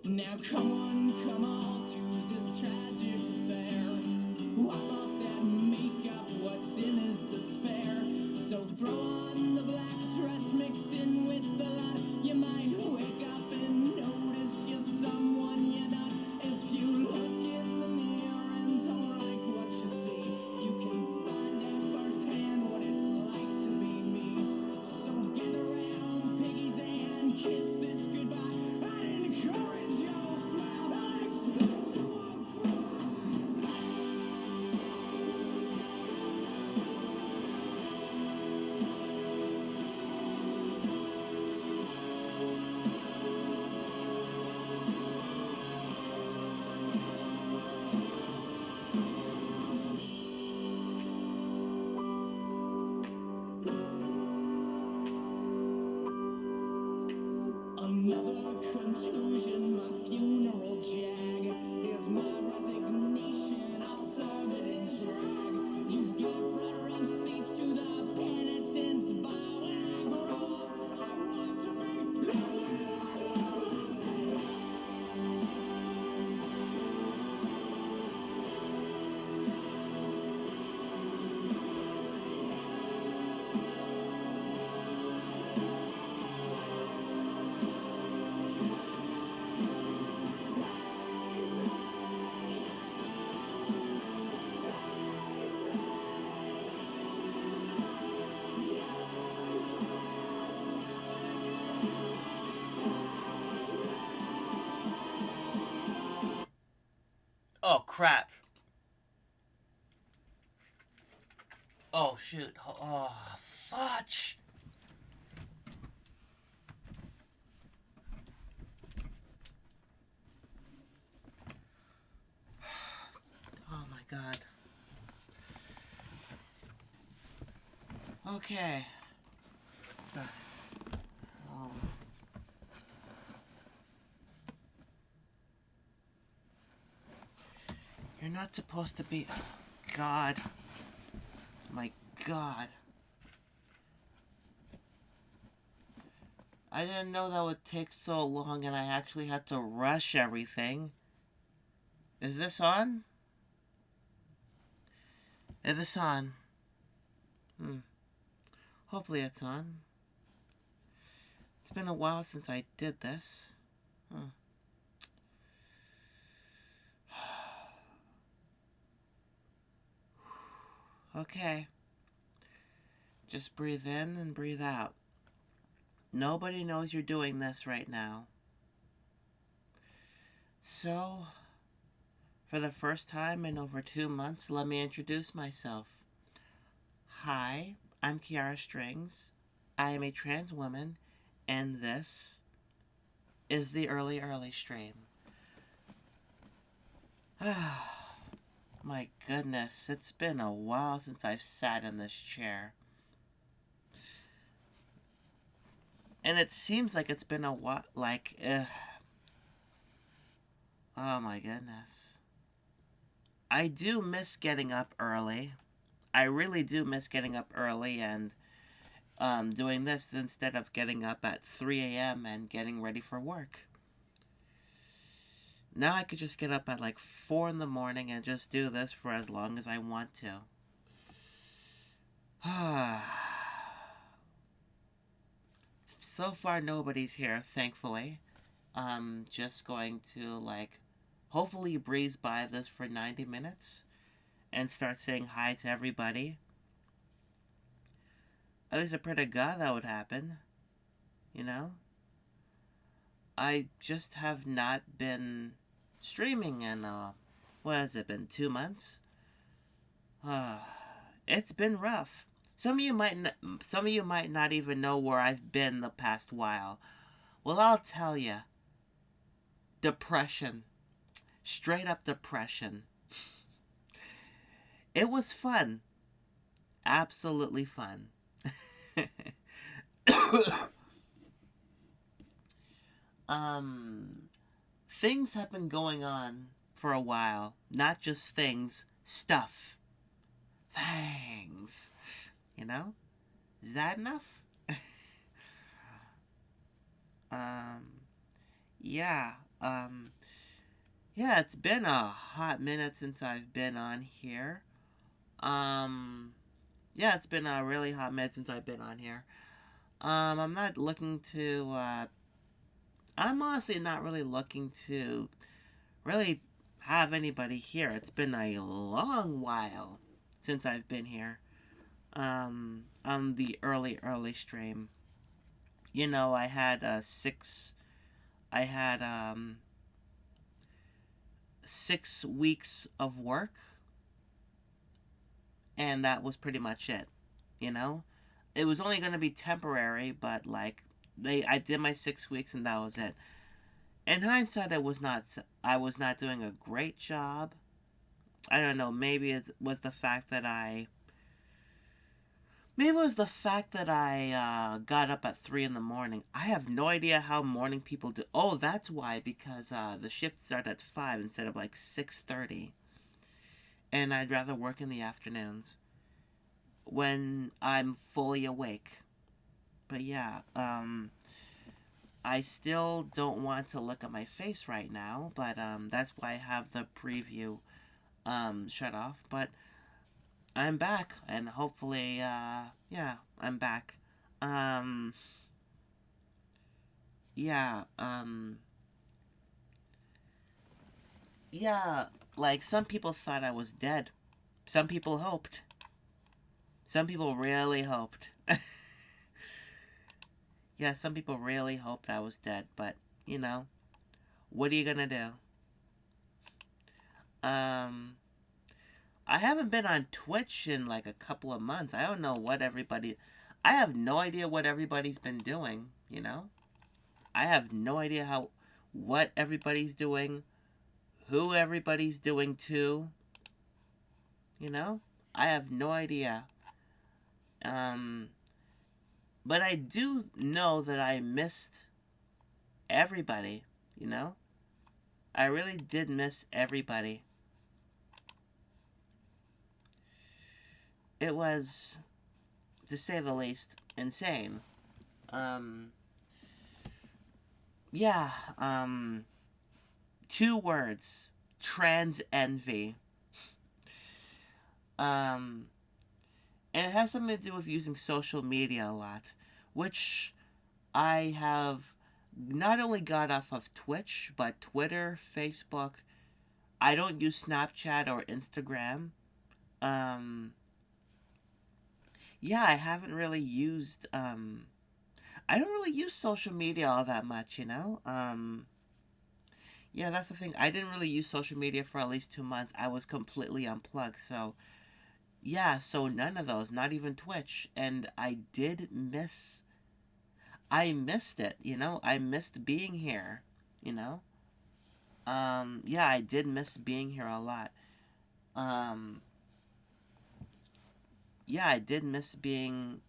Now come on to this tragic affair. Wipe off that makeup, what's in is despair. So throw on the black dress, mix in with the light. You might wake up and notice you're someone you're not. If you look in the mirror and don't like what you see, you can find out firsthand what it's like to be me. So gather round, piggies, and kiss this goodbye. I'd encourage your smiles, I expect you won't cry. Another contusion, my funeral jag. Here's my resignation, I'll serve it in drag. You've got front row seats to the penitent's bar. When I grow up, I want to be lovely like Lucy. Oh crap. Oh shoot. Oh fudge. Oh my god. Okay. Oh. You're not supposed to be. God. My god. I didn't know that would take so long and I actually had to rush everything. Is this on? Is this on? Hopefully it's on. It's been a while since I did this. Okay. Just breathe in and breathe out. Nobody knows you're doing this right now. So, for the first time in over 2 months, let me introduce myself. Hi, I'm Kiara Strings. I am a trans woman, and this is the early stream. My goodness, it's been a while since I've sat in this chair. And it seems like it's been a while, oh my goodness. I do miss getting up early. I really do miss getting up early and doing this instead of getting up at 3 a.m. and getting ready for work. Now I could just get up at like 4 in the morning and just do this for as long as I want to. So far nobody's here, thankfully. I'm just going to hopefully breeze by this for 90 minutes and start saying hi to everybody. At least I pray to God that would happen. You know? I just have not been streaming in, what has it been, 2 months? It's been rough. Some of you might not even know where I've been the past while. Well, I'll tell you. Depression. Straight up depression. It was fun. Absolutely fun. Things have been going on for a while. Not just things, stuff. Things. You know? Is that enough? Yeah. Yeah, it's been a hot minute since I've been on here. Um, yeah, it's been a really hot minute since I've been on here. I'm not looking to, I'm honestly not really looking to really have anybody here. It's been a long while since I've been here. On the early stream. You know, I had, 6 weeks of work, and that was pretty much it. You know, it was only going to be temporary, but like I did my 6 weeks and that was it. In hindsight, I was not doing a great job. I don't know. Maybe it was the fact that I got up at 3 in the morning. I have no idea how morning people do. Oh, that's why, because the shift started at 5 instead of like 6:30, and I'd rather work in the afternoons when I'm fully awake. But yeah, I still don't want to look at my face right now, but that's why I have the preview shut off. But I'm back, and hopefully, yeah, I'm back. Um, yeah, yeah, like some people thought I was dead. Some people hoped. Some people really hoped. Yeah, some people really hoped I was dead, but you know, what are you gonna do? Um, I haven't been on Twitch in like a couple of months. I don't know what everybody. I have no idea what everybody's been doing. You know, I have no idea what everybody's doing, who everybody's doing to. You know, I have no idea. Um, but I do know that I missed everybody. You know, I really did miss everybody. It was, to say the least, insane. Um, yeah, 2 words: trans envy. Um, and it has something to do with using social media a lot, which I have not only got off of Twitch, but Twitter, Facebook. I don't use Snapchat or Instagram. Um, yeah, I haven't really used, I don't really use social media all that much, you know? Yeah, that's the thing. I didn't really use social media for at least 2 months. I was completely unplugged, so yeah, so none of those, not even Twitch. And I missed it, you know? I missed being here, you know? Yeah, I did miss being here a lot. Um, yeah, I did miss being,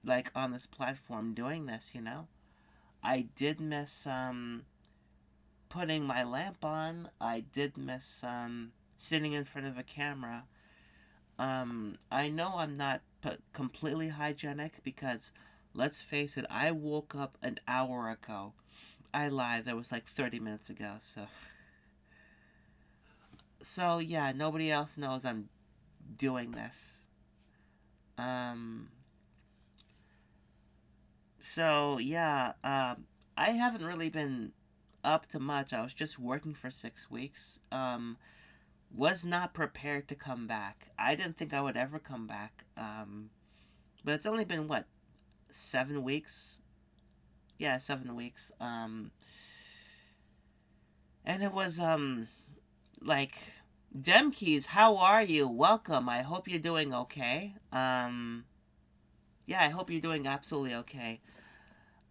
like, on this platform doing this, you know? I did miss, putting my lamp on. I did miss, sitting in front of a camera. I know I'm not completely hygienic because, let's face it, I woke up an hour ago. I lied, that was like 30 minutes ago, so. So, yeah, nobody else knows I'm doing this. Um, so, yeah, I haven't really been up to much. I was just working for 6 weeks. Was not prepared to come back. I didn't think I would ever come back. But it's only been, what, 7 weeks? Yeah, 7 weeks. And it was, like, Demkeys, how are you? Welcome. I hope you're doing okay. Yeah, I hope you're doing absolutely okay.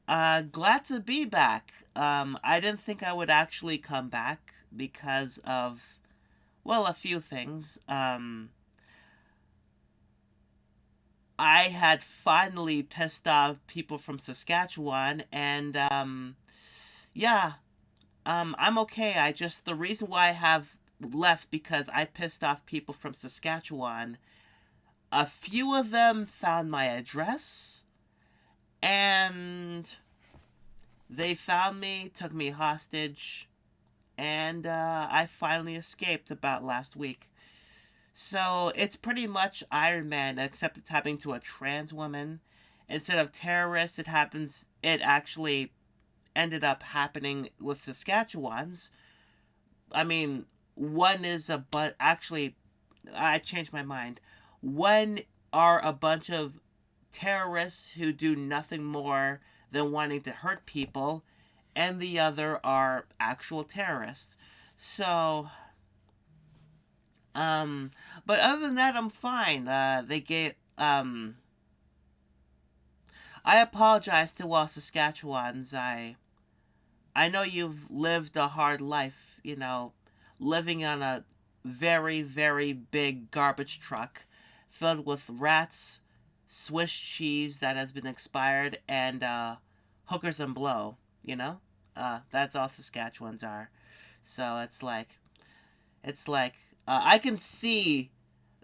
Glad to be back. I didn't think I would actually come back because of, well, a few things. I had finally pissed off people from Saskatchewan, and, yeah, I'm okay. The reason why I have left because I pissed off people from Saskatchewan. A few of them found my address, and they found me, took me hostage, and I finally escaped about last week. So it's pretty much Iron Man, except it's happening to a trans woman. Instead of terrorists, it happens. It actually ended up happening with Saskatchewans. I mean, one is a but actually, I changed my mind. One are a bunch of terrorists who do nothing more than wanting to hurt people, and the other are actual terrorists. So, um, but other than that, I'm fine. They gave, I apologize to all Saskatchewans. I know you've lived a hard life, living on a very, very big garbage truck filled with rats, Swiss cheese that has been expired, and hookers and blow, you know? That's all Saskatchewans are. So it's like, I can see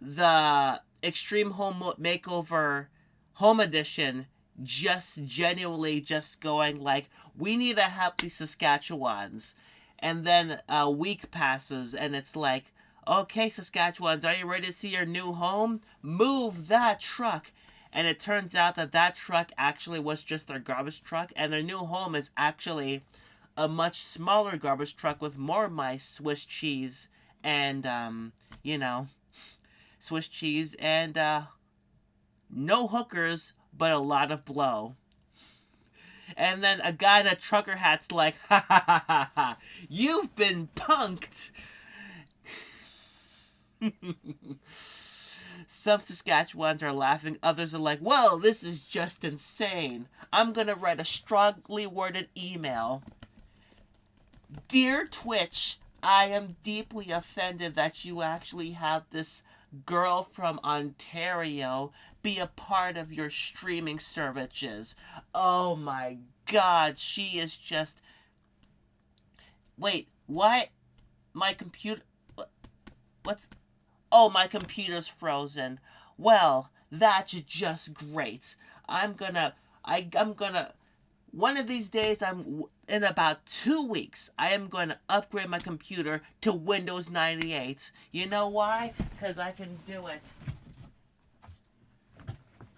the Extreme Home Makeover Home Edition just genuinely just going like, we need to help these Saskatchewans. And then a week passes and it's like, okay, Saskatchewans, are you ready to see your new home? Move that truck. And it turns out that that truck actually was just their garbage truck, and their new home is actually a much smaller garbage truck with more mice, Swiss cheese, and you know, Swiss cheese, and no hookers, but a lot of blow. And then a guy in a trucker hat's like, ha ha ha ha ha, you've been punked. Some Saskatchewans are laughing, others are like, well, this is just insane. I'm gonna write a strongly worded email. Dear Twitch, I am deeply offended that you actually have this girl from Ontario be a part of your streaming services. Oh my god, she is just. Wait, why? My computer. What's. Oh, my computer's frozen. Well, that's just great. I'm gonna. One of these days, in about 2 weeks, I am going to upgrade my computer to Windows 98. You know why? Because I can do it.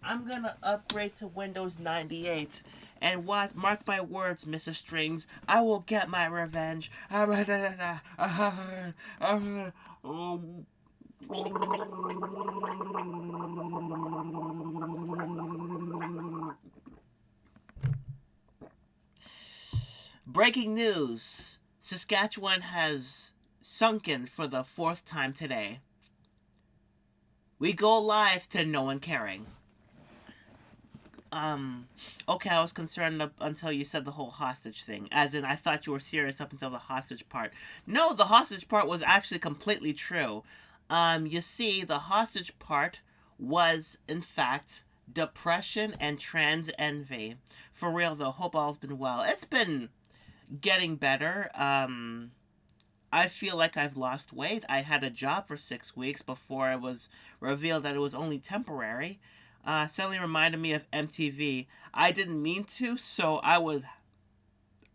I'm going to upgrade to Windows 98. And what? Mark my words, Mrs. Strings. I will get my revenge. Breaking news: Saskatchewan has sunken for the fourth time today. We go live to no one caring. Okay, I was concerned until you said the whole hostage thing. As in, I thought you were serious up until the hostage part. No, the hostage part was actually completely true. You see, the hostage part was, in fact, depression and trans envy. For real, though, hope all's been well. It's been getting better. I feel like I've lost weight. I had a job for 6 weeks before it was revealed that it was only temporary. Suddenly reminded me of MTV. I didn't mean to, so I would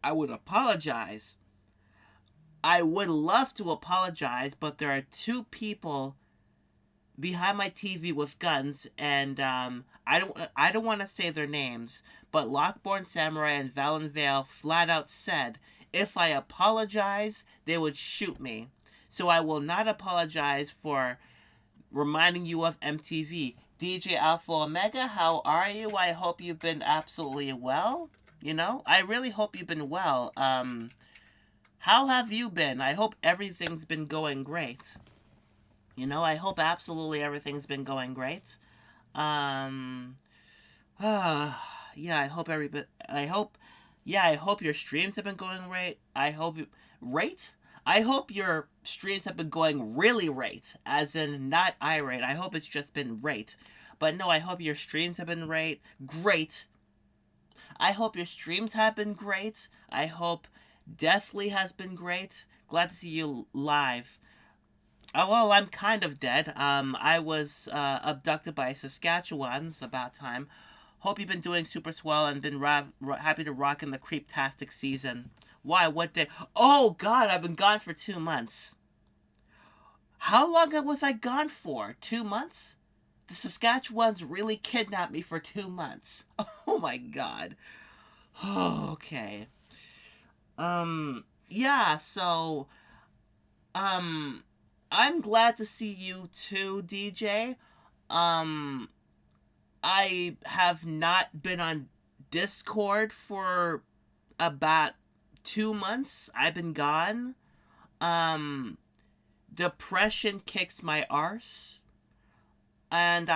apologize. I would love to apologize, but there are two people behind my TV with guns, and I don't want to say their names, but Lockborn Samurai and Valen Vale flat out said if I apologize, they would shoot me. So I will not apologize for reminding you of MTV. DJ Alpha Omega, how are you? I hope you've been absolutely well. I really hope you've been well. How have you been? I hope everything's been going great. I hope absolutely everything's been going great. Um, yeah, I hope your streams have been going great. I hope your streams have been going really great, as in not irate. I hope it's just been great. But no, I hope your streams have been great. I hope your streams have been great. I hope Deathly has been great. Glad to see you live. Oh, well, I'm kind of dead. I was abducted by Saskatchewans about time. Hope you've been doing super swell and been happy to rock in the Creeptastic season. Why? What day? Oh, God, I've been gone for 2 months. How long was I gone for? 2 months? The Saskatchewans really kidnapped me for 2 months. Oh, my God. Oh, okay. Yeah, so, um, I'm glad to see you too, DJ. Um, I have not been on Discord for about 2 months. I've been gone. Um, Depression kicks my arse, and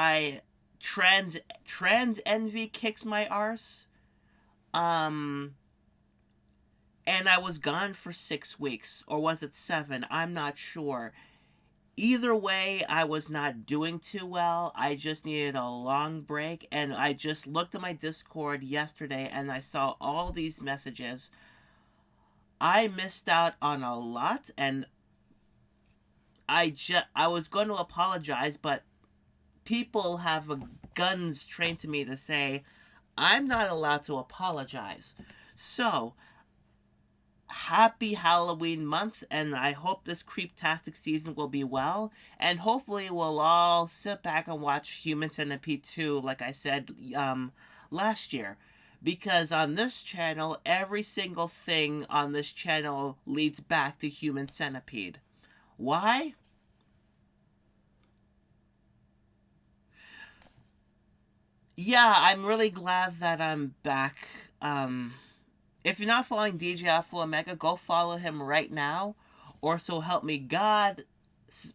trans envy kicks my arse. Um, and I was gone for 6 weeks, or was it 7? I'm not sure. Either way, I was not doing too well. I just needed a long break, and I just looked at my Discord yesterday and I saw all these messages. I missed out on a lot, and I was going to apologize, but people have guns trained to me to say I'm not allowed to apologize. So, happy Halloween month, and I hope this Creeptastic season will be well, and hopefully we'll all sit back and watch Human Centipede 2, like I said last year. Because on this channel, every single thing on this channel leads back to Human Centipede. Why? Yeah, I'm really glad that I'm back. If you're not following DJ Alpha Omega, go follow him right now. Or so help me God,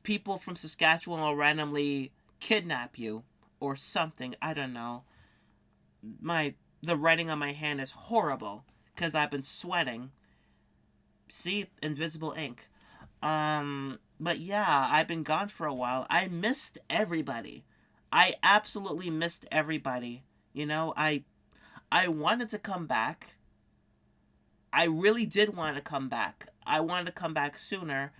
people from Saskatchewan will randomly kidnap you or something. I don't know. The writing on my hand is horrible because I've been sweating. See, invisible ink. But yeah, I've been gone for a while. I missed everybody. I absolutely missed everybody. You know, I wanted to come back. I really did want to come back. I wanted to come back sooner.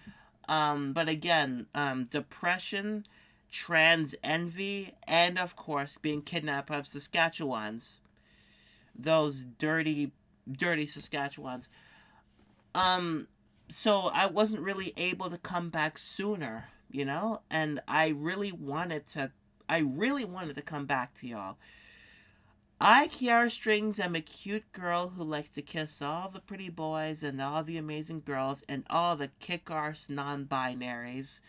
But again, depression, trans envy, and of course being kidnapped by Saskatchewans. Those dirty, dirty Saskatchewans. So I wasn't really able to come back sooner, you know? And I really wanted to come back to y'all. I, Kiara Strings, am a cute girl who likes to kiss all the pretty boys and all the amazing girls and all the kick-arse non-binaries.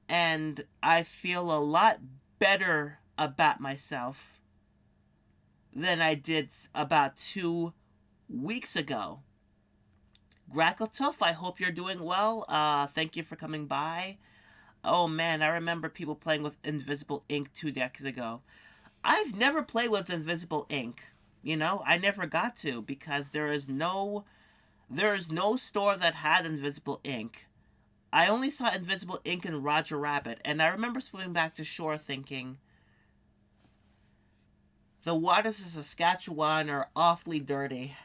And I feel a lot better about myself than I did about 2 weeks ago. Grackletough, I hope you're doing well. Thank you for coming by. Oh man, I remember people playing with Invisible Ink 2 decades ago. I've never played with Invisible Ink. You know, I never got to because there is no store that had Invisible Ink. I only saw Invisible Ink in Roger Rabbit, and I remember swimming back to shore thinking, the waters of Saskatchewan are awfully dirty.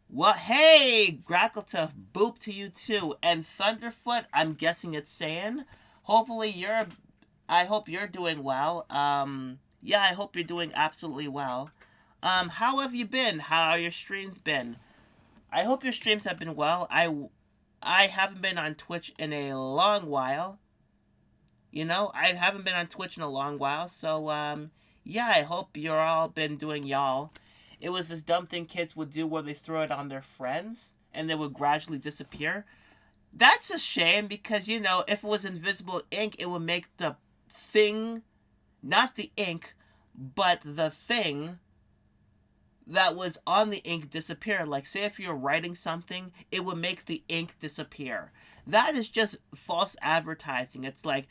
Well, hey, Grackletough, boop to you too. And Thunderfoot, I'm guessing it's saying, I hope you're doing well. Yeah, I hope you're doing absolutely well. How have you been? How are your streams been? I hope your streams have been well. I haven't been on Twitch in a long while. You know, I haven't been on Twitch in a long while, so, yeah, I hope you're all been doing y'all. It was this dumb thing kids would do where they throw it on their friends, and they would gradually disappear. That's a shame, because, you know, if it was invisible ink, it would make the thing, not the ink, but the thing that was on the ink disappear. Like, say if you're writing something, it would make the ink disappear. That is just false advertising. It's like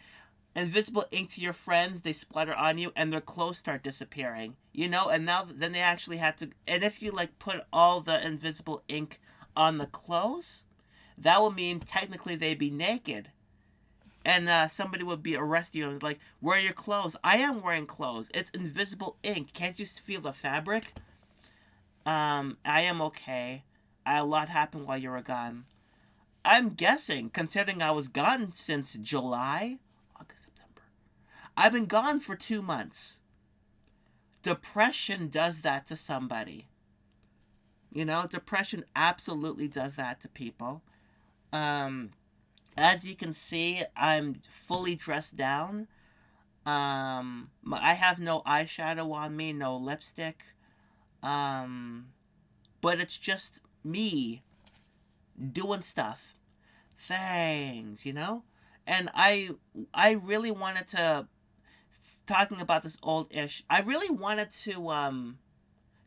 invisible ink to your friends, they splatter on you, and their clothes start disappearing. You know, and then they actually had to. And if you like put all the invisible ink on the clothes, that would mean technically they'd be naked. And somebody would be arresting you and like, where are your clothes? I am wearing clothes. It's invisible ink. Can't you feel the fabric? I am okay. A lot happened while you were gone. I'm guessing, considering I was gone since July, August, September. I've been gone for 2 months. Depression does that to somebody. You know, depression absolutely does that to people. Um, as you can see, I'm fully dressed down. I have no eyeshadow on me, no lipstick. Um, but it's just me doing stuff, things, you know. And I really wanted to, talking about this old ish. I really wanted to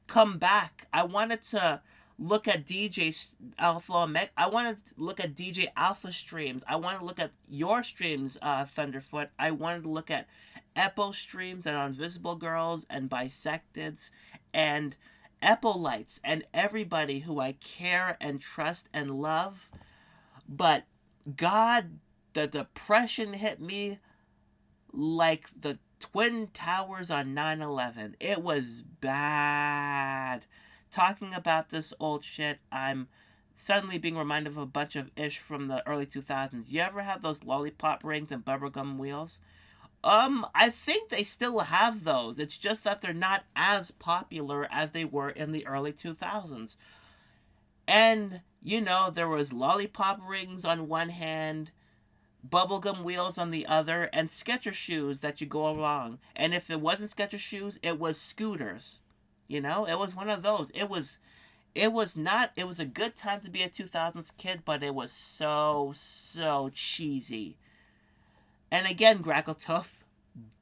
come back. I wanted to look at DJ Alpha Omega. I wanted to look at DJ Alpha streams. I wanted to look at your streams, Thunderfoot. I wanted to look at Epo streams and Invisible Girls and Bisecteds and Epolites and everybody who I care and trust and love. But God, the depression hit me like the Twin Towers on 9/11. It was bad. Talking about this old shit, I'm suddenly being reminded of a bunch of ish from the early 2000s. You ever have those lollipop rings and bubblegum wheels? I think they still have those. It's just that they're not as popular as they were in the early 2000s. And, you know, there was lollipop rings on one hand, bubblegum wheels on the other, and Skechers shoes that you go along. And if it wasn't Skechers shoes, it was scooters. You know, it was one of those. It was a good time to be a 2000s kid, but it was so cheesy. And again, Grackletough,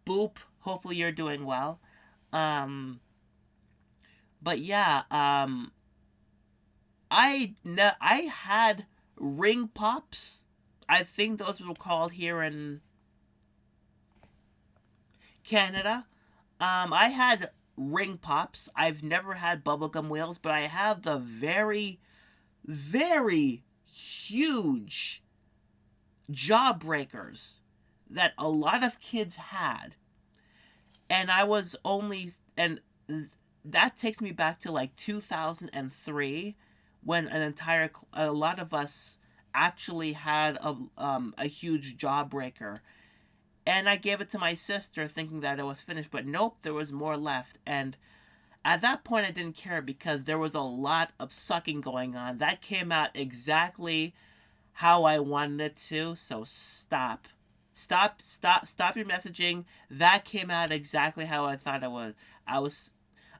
boop, hopefully you're doing well. Um, but yeah, I had ring pops. I think those were called here in Canada. I had ring pops. I've never had bubblegum wheels, but I have the very huge jawbreakers that a lot of kids had. And I was only, and that takes me back to like 2003 when a lot of us actually had a huge jawbreaker. And I gave it to my sister thinking that it was finished, but nope, there was more left. And at that point, I didn't care because there was a lot of sucking going on. That came out exactly how I wanted it to, so stop. Stop your messaging. That came out exactly how I thought it was.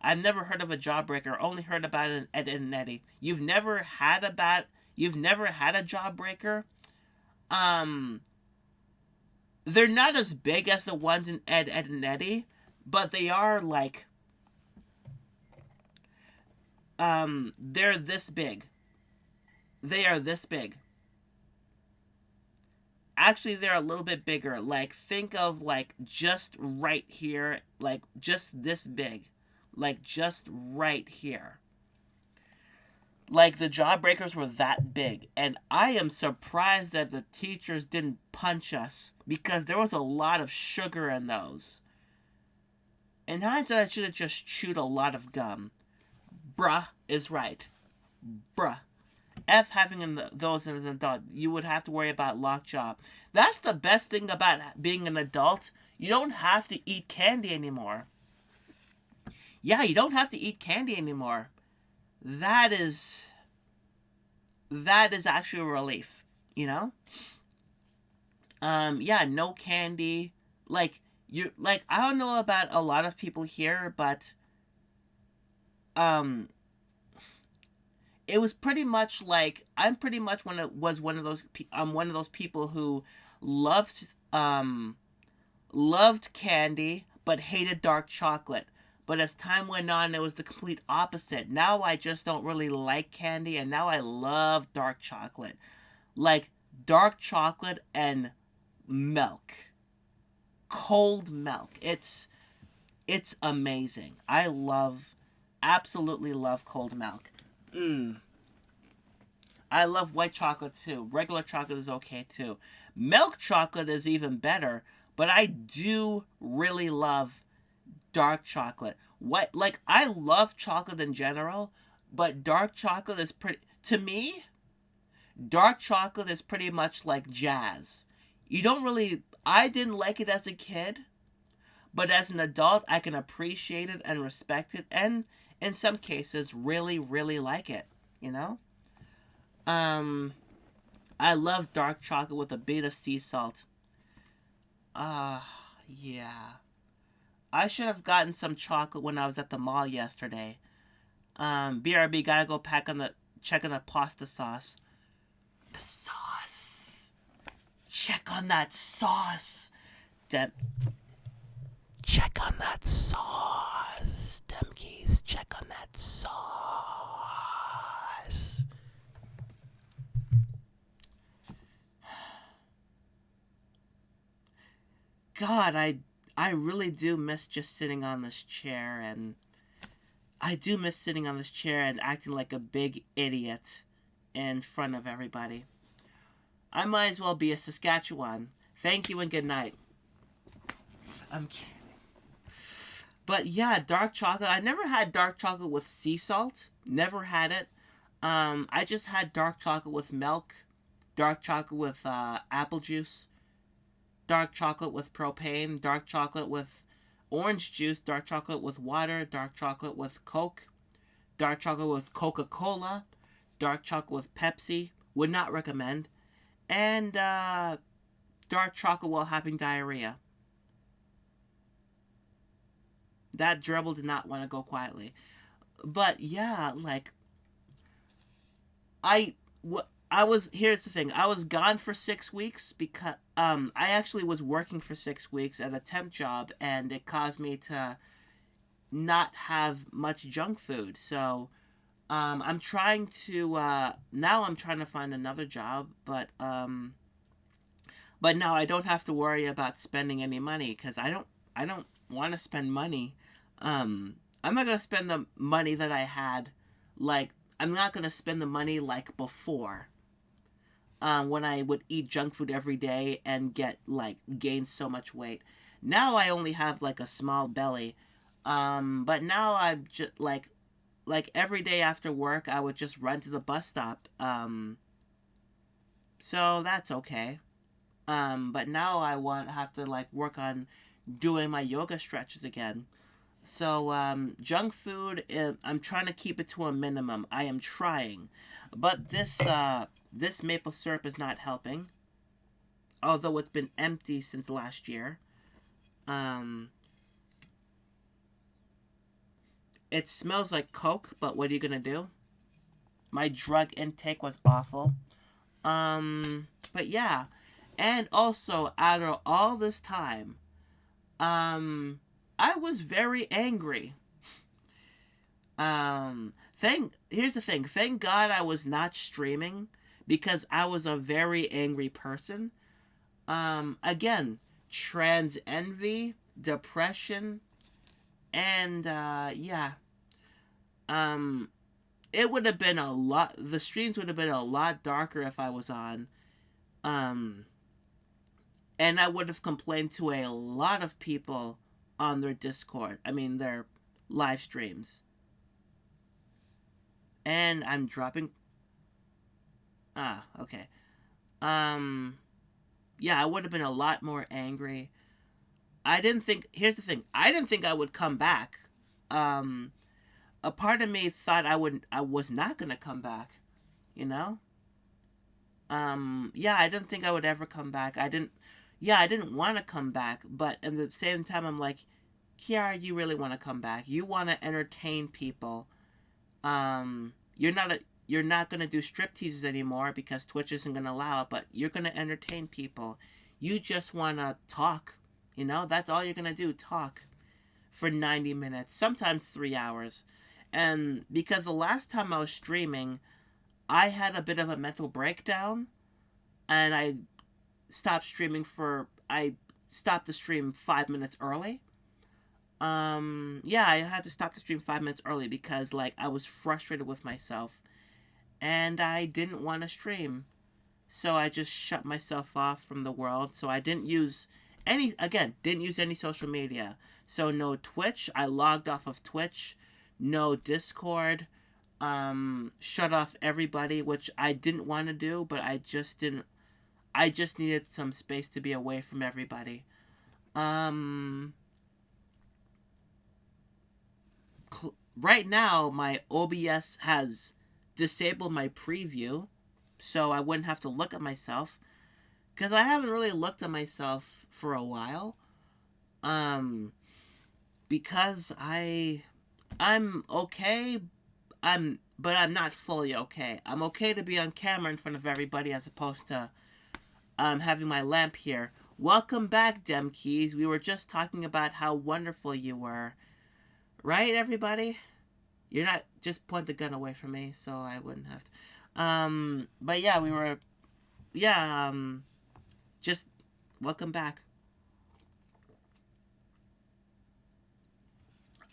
I've never heard of a jawbreaker, only heard about it in Ed, Edd and Eddy. You've never had a jawbreaker? They're not as big as the ones in Ed, Edd and Eddy, but they are like, they're this big. They are this big. Actually, they're a little bit bigger. Like, think of, like, just right here. Like, just this big. Like, just right here. Like, the jawbreakers were that big. And I am surprised that the teachers didn't punch us, because there was a lot of sugar in those. In hindsight, I should have just chewed a lot of gum. Bruh is right. Bruh. F having those as an adult, you would have to worry about lockjaw. That's the best thing about being an adult. You don't have to eat candy anymore. Yeah, you don't have to eat candy anymore. That is actually a relief, you know? Yeah, no candy. Like I don't know about a lot of people here, but it was pretty much like I'm pretty much one of those people who loved loved candy but hated dark chocolate. But as time went on, it was the complete opposite. Now I just don't really like candy, and now I love dark chocolate. Like dark chocolate and milk. Cold milk. It's amazing. Absolutely love cold milk. I love white chocolate too. Regular chocolate is okay too. Milk chocolate is even better, but I do really love dark chocolate. I love chocolate in general, but dark chocolate is to me, dark chocolate is pretty much like jazz. I didn't like it as a kid, But as an adult, I can appreciate it and respect it, and in some cases, really, really like it. You know. Um, I love dark chocolate with a bit of sea salt. Yeah. I should have gotten some chocolate when I was at the mall yesterday. BRB gotta go check on the pasta sauce. The sauce. Check on that sauce. Dem- check on that sauce. Demkeys, check on that sauce. God, I really do miss just sitting on this chair, and I do miss sitting on this chair and acting like a big idiot in front of everybody. I might as well be a Saskatchewan. Thank you and good night. I'm kidding. But yeah, dark chocolate. I never had dark chocolate with sea salt. Never had it. I just had dark chocolate with milk, dark chocolate with apple juice, dark chocolate with propane, dark chocolate with orange juice, dark chocolate with water, dark chocolate with Coke, dark chocolate with Coca-Cola, dark chocolate with Pepsi. Would not recommend. And dark chocolate while having diarrhea. That gerbil did not want to go quietly. But yeah, like I I was here's the thing. I was gone for 6 weeks because I actually was working for 6 weeks at a temp job, and it caused me to not have much junk food. So I'm trying to now I'm trying to find another job, but now I don't have to worry about spending any money because I don't want to spend money. I'm not gonna spend the money that I had, like I'm not gonna spend the money like before. When I would eat junk food every day and get like gain so much weight. Now I only have like a small belly. But now I'm just like every day after work I would just run to the bus stop. So that's okay. But now I want have to like work on doing my yoga stretches again. So junk food, I'm trying to keep it to a minimum. I am trying, but this maple syrup is not helping. Although it's been empty since last year. Um, it smells like Coke, but what are you gonna do? My drug intake was awful. But yeah, and also out of all this time, um, I was very angry. Thank Here's the thing. Thank God I was not streaming because I was a very angry person. Again, trans envy, depression, and yeah. Um, it would have been a lot. The streams would have been a lot darker if I was on. Um, and I would have complained to a lot of people on their Discord. I mean, their live streams. And I'm dropping. Okay. Um, yeah, I would have been a lot more angry. I didn't think. Here's the thing. I didn't think I would come back. Um, a part of me thought I would. I was not gonna come back. You know. Yeah, I didn't think I would ever come back. I didn't. Yeah, I didn't want to come back, but at the same time, I'm like, Kiara, you really want to come back? You want to entertain people? You're not gonna do strip teases anymore because Twitch isn't gonna allow it. But you're gonna entertain people. You just wanna talk. You know, that's all you're gonna do. Talk for 90 minutes, sometimes 3 hours. And because the last time I was streaming, I had a bit of a mental breakdown, and I stopped the stream 5 minutes early. Yeah, I had to stop the stream 5 minutes early because like I was frustrated with myself and I didn't want to stream. So I just shut myself off from the world. So I didn't use any social media. So no Twitch. I logged off of Twitch. No Discord. Shut off everybody, which I didn't want to do, but I just didn't. I just needed some space to be away from everybody. Um, right now my OBS has disabled my preview, so I wouldn't have to look at myself, because I haven't really looked at myself for a while. Because I'm okay. But I'm not fully okay. I'm okay to be on camera in front of everybody as opposed to having my lamp here. Welcome back, Demkeys. We were just talking about how wonderful you were. Right, everybody? You're not... Just point the gun away from me so I wouldn't have to... But yeah, we were... Yeah, just... Welcome back.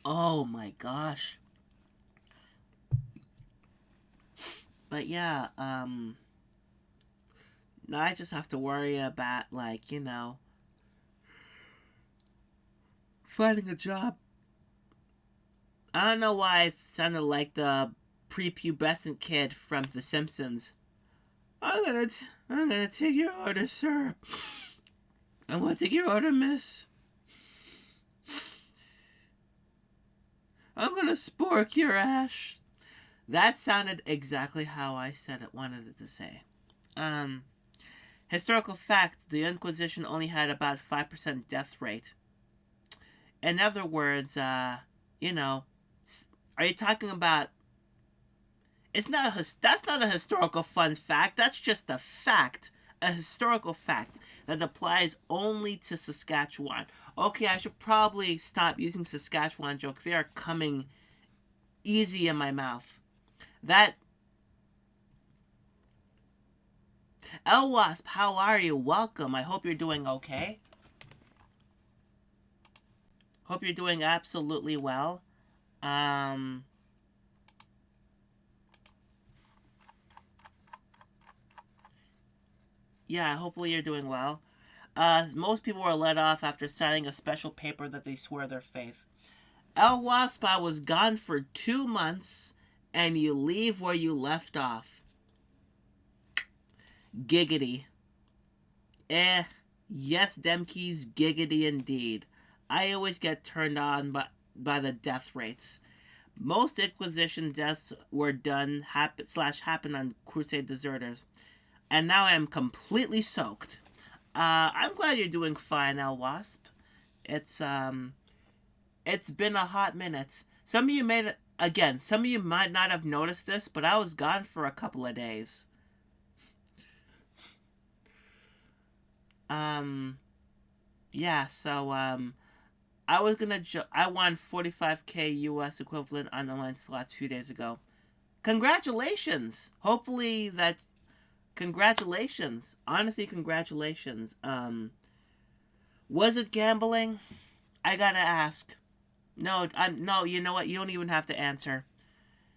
Oh my gosh. But yeah, now I just have to worry about, like, you know, finding a job. I don't know why I sounded like the prepubescent kid from The Simpsons. I'm gonna take your order, sir. I'm gonna take your order, miss. I'm gonna spork your ash. That sounded exactly how I wanted it to say. Historical fact, the Inquisition only had about 5% death rate. In other words, you know, are you talking about... That's not a historical fun fact. That's just a fact. A historical fact that applies only to Saskatchewan. Okay, I should probably stop using Saskatchewan jokes. They are coming easy in my mouth. That... Elwasp, how are you? Welcome. I hope you're doing okay. Hope you're doing absolutely well. Yeah, hopefully you're doing well. Most people were let off after signing a special paper that they swear their faith. El Waspa was gone for 2 months, and you leave where you left off. Giggity. Yes, Demkeys, giggity indeed. I always get turned on by the death rates. Most Inquisition deaths were happened on Crusade deserters. And now I'm completely soaked. I'm glad you're doing fine, El Wasp. It's been a hot minute. Some of you might not have noticed this, but I was gone for a couple of days. Yeah, so, I won 45k US equivalent on online slots a few days ago. Congratulations! Hopefully congratulations. Honestly, congratulations. Was it gambling? I gotta ask. No, you know what? You don't even have to answer.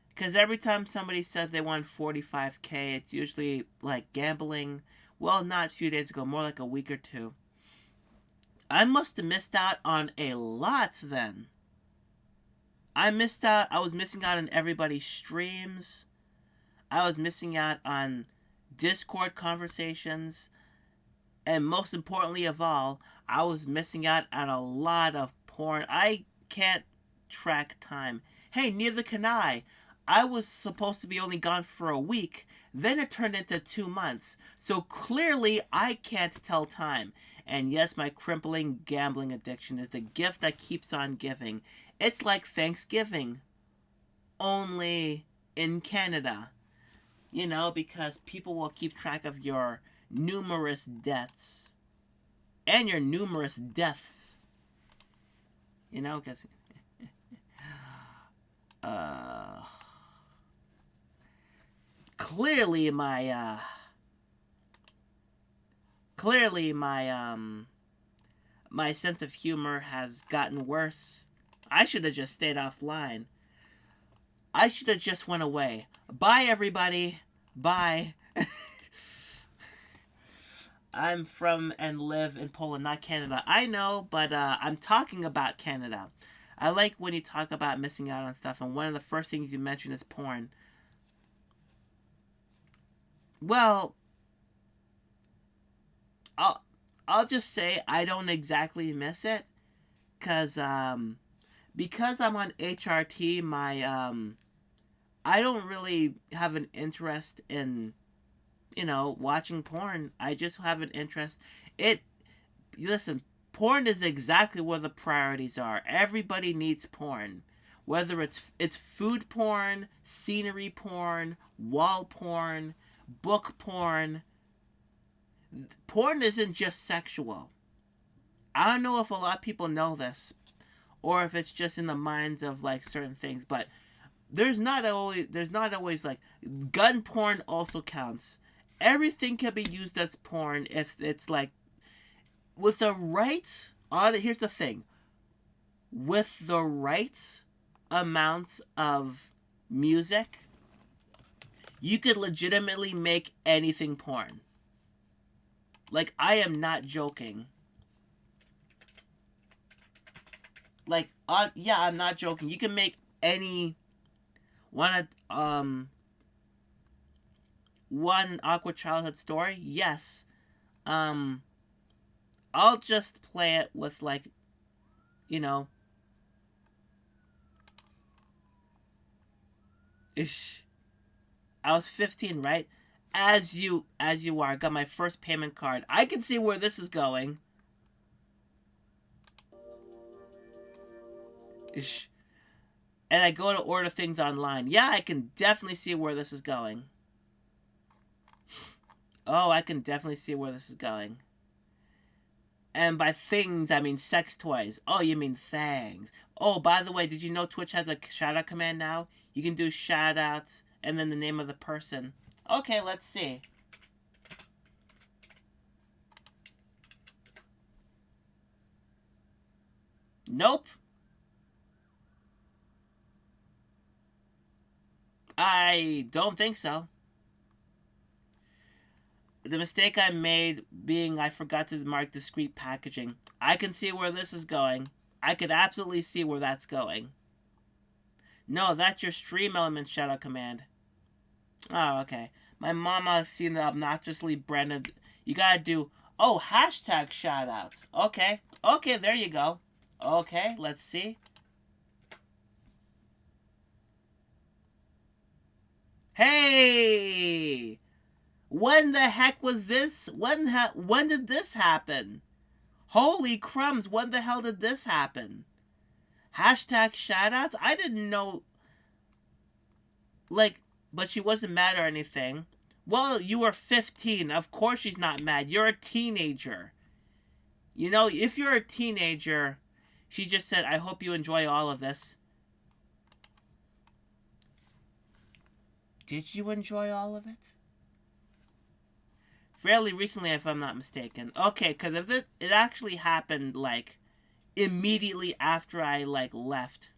Because every time somebody says they won 45k, it's usually like gambling. Well, not a few days ago, more like a week or two. I must have missed out on a lot then. I was missing out on everybody's streams. I was missing out on Discord conversations. And most importantly of all, I was missing out on a lot of porn. I can't track time. Hey, neither can I. I was supposed to be only gone for a week, then it turned into 2 months. So clearly I can't tell time. And yes, my crippling gambling addiction is the gift that keeps on giving. It's like Thanksgiving, only in Canada. You know, because people will keep track of your numerous deaths. And your numerous deaths. You know, because... Clearly my my sense of humor has gotten worse. I should have just stayed offline. I should have just went away. Bye, everybody. Bye. I'm from and live in Poland, not Canada. I know, but I'm talking about Canada. I like when you talk about missing out on stuff, and one of the first things you mention is porn. Well, I'll just say I don't exactly miss it, cause because I'm on HRT, I don't really have an interest in, watching porn. I just have an interest. It Listen, porn is exactly where the priorities are. Everybody needs porn. Whether it's food porn, scenery porn, wall porn, book porn. Porn isn't just sexual. I don't know if a lot of people know this, or if it's just in the minds of like certain things, but there's not always like gun porn also counts. Everything can be used as porn if it's like with the right on. Here's the thing: with the right amount of music, you could legitimately make anything porn. Like, I am not joking. Like, yeah, I'm not joking. You can make any one one awkward childhood story. Yes. I'll just play it with like, you know, ish. I was 15, right? As you are. Got my first payment card. I can see where this is going. Ish. And I go to order things online. Yeah, I can definitely see where this is going. Oh, I can definitely see where this is going. And by things, I mean sex toys. Oh, you mean things. Oh, by the way, did you know Twitch has a shout out command now? You can do shout outs and then the name of the person. Okay, let's see. Nope. I don't think so. The mistake I made being I forgot to mark discrete packaging. I can see where this is going. I could absolutely see where that's going. No, that's your stream element shoutout command. Oh, okay. My mama seen the obnoxiously branded. You gotta do, hashtag shoutouts. Okay. Okay, there you go. Okay, let's see. Hey! When the heck was this? When did this happen? Holy crumbs, when the hell did this happen? Hashtag shoutouts? I didn't know. Like, but she wasn't mad or anything. Well, you were 15. Of course she's not mad. You're a teenager. You know, if you're a teenager, she just said, I hope you enjoy all of this. Did you enjoy all of it? Fairly recently, if I'm not mistaken. Okay, because if it actually happened, like, immediately after I, like, left.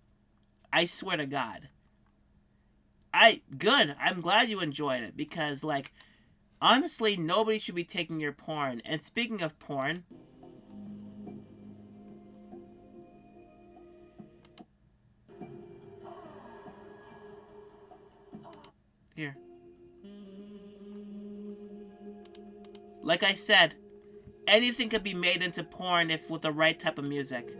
I swear to God. Good. I'm glad you enjoyed it, because, like, honestly, nobody should be taking your porn. And speaking of porn... Here. Like I said, anything could be made into porn if with the right type of music.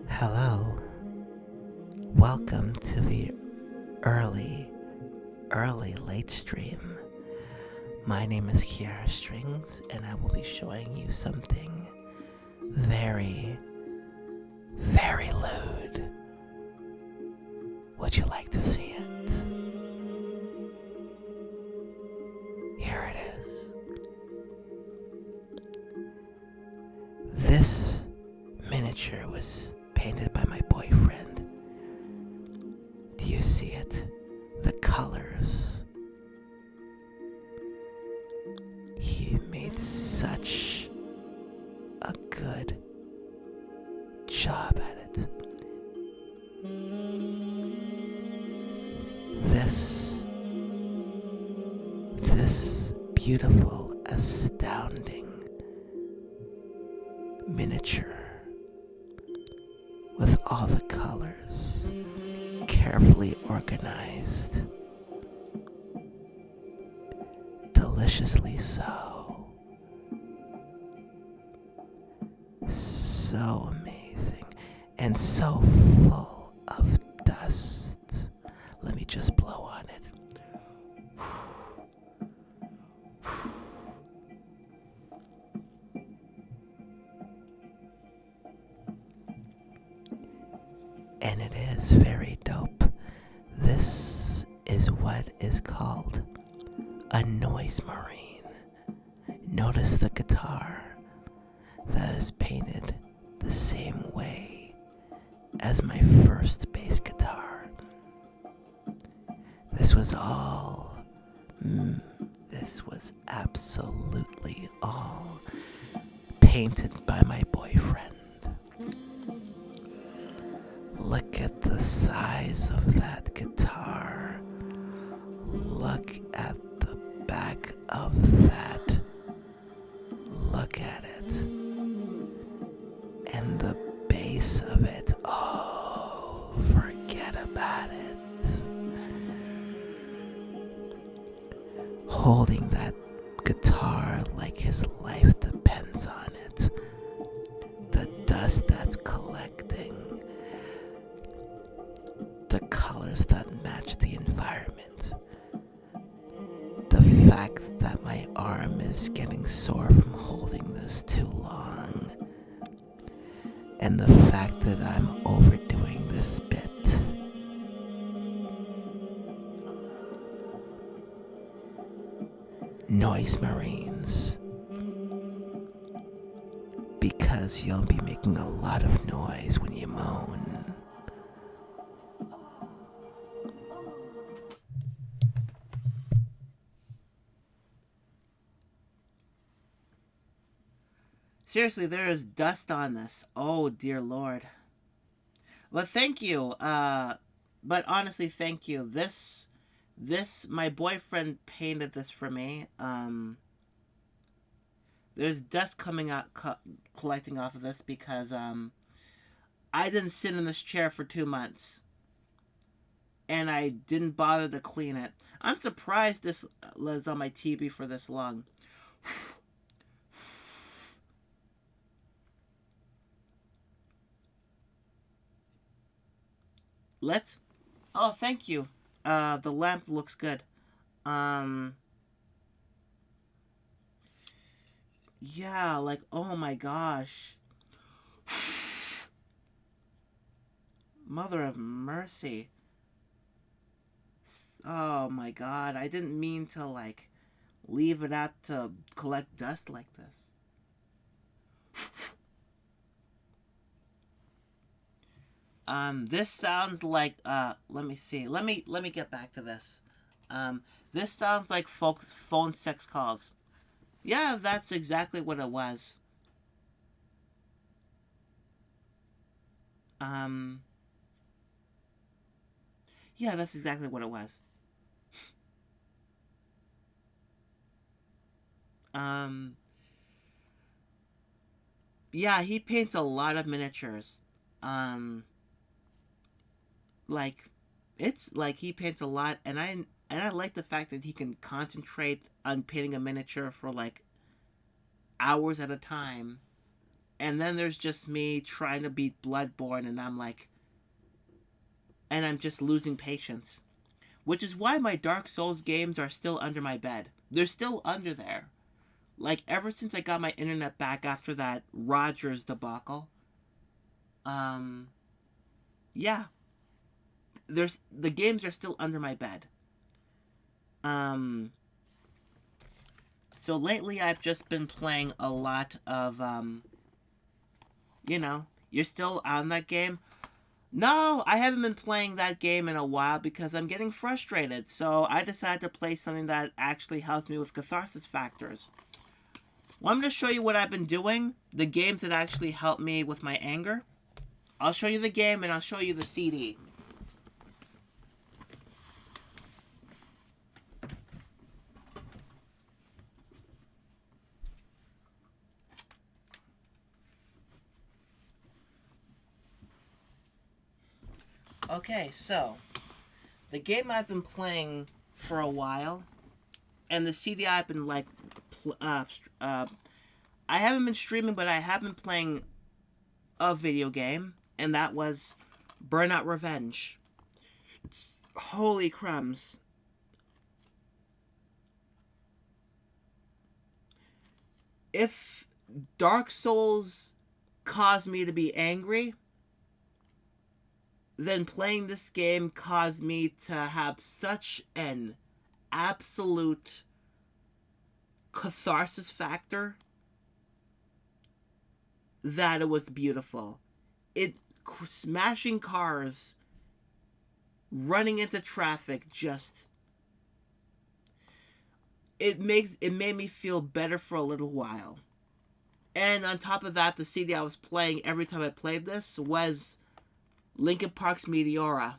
Hello. Welcome to the early late stream. My name is Kiara Strings, and I will be showing you something very, very lewd. Would you like to see it? Here it is. This miniature was painted by my boyfriend. Do you see it? The colors. He made such a good job at it. This beautiful, astounding miniature with all the colors carefully organized, deliciously so, so amazing and so full of dust. Let me just blow on it. And it is very dope. This is what is called a noise marine. Notice the guitar that is painted the same way as my first bass guitar. This was absolutely all painted by my boyfriend. Look at the size of that guitar. Look at the back of that. Look at it. And the base of it. Oh, forget about it. Holding that guitar like his life depends on it. The dust that's collecting. The colors that match the environment. The fact that my arm is getting sore from holding this too long. And the fact that I'm overdoing this bit. Noise Marines. Because you'll be making a lot of noise when you moan. Seriously, there is dust on this. Oh, dear Lord. Well, thank you. But honestly, thank you. This, my boyfriend painted this for me. There's dust coming out, collecting off of this because, I didn't sit in this chair for 2 months. And I didn't bother to clean it. I'm surprised this was on my TV for this long. Oh, thank you. The lamp looks good. Yeah, like, oh my gosh. Mother of mercy. Oh my god, I didn't mean to, like, leave it out to collect dust like this. This sounds like, let me see. Let me get back to this. This sounds like phone sex calls. Yeah, that's exactly what it was. Yeah, that's exactly what it was. Yeah, he paints a lot of miniatures. Like, it's like he paints a lot, and I like the fact that he can concentrate on painting a miniature for like hours at a time. And then there's just me trying to beat Bloodborne, and I'm just losing patience. Which is why my Dark Souls games are still under my bed. They're still under there. Like, ever since I got my internet back after that Rogers debacle. Yeah. The games are still under my bed. So lately I've just been playing a lot of, you're still on that game? No, I haven't been playing that game in a while because I'm getting frustrated. So I decided to play something that actually helps me with catharsis factors. Well, I'm going to show you what I've been doing. The games that actually help me with my anger. I'll show you the game and I'll show you the CD. Okay, so the game I've been playing for a while, and the CD I've been I haven't been streaming, but I have been playing a video game, and that was Burnout Revenge. Holy crumbs. If Dark Souls caused me to be angry, then playing this game caused me to have such an absolute catharsis factor that it was beautiful. Smashing cars, running into traffic, just it made me feel better for a little while. And on top of that, the CD I was playing every time I played this was Linkin Park's Meteora.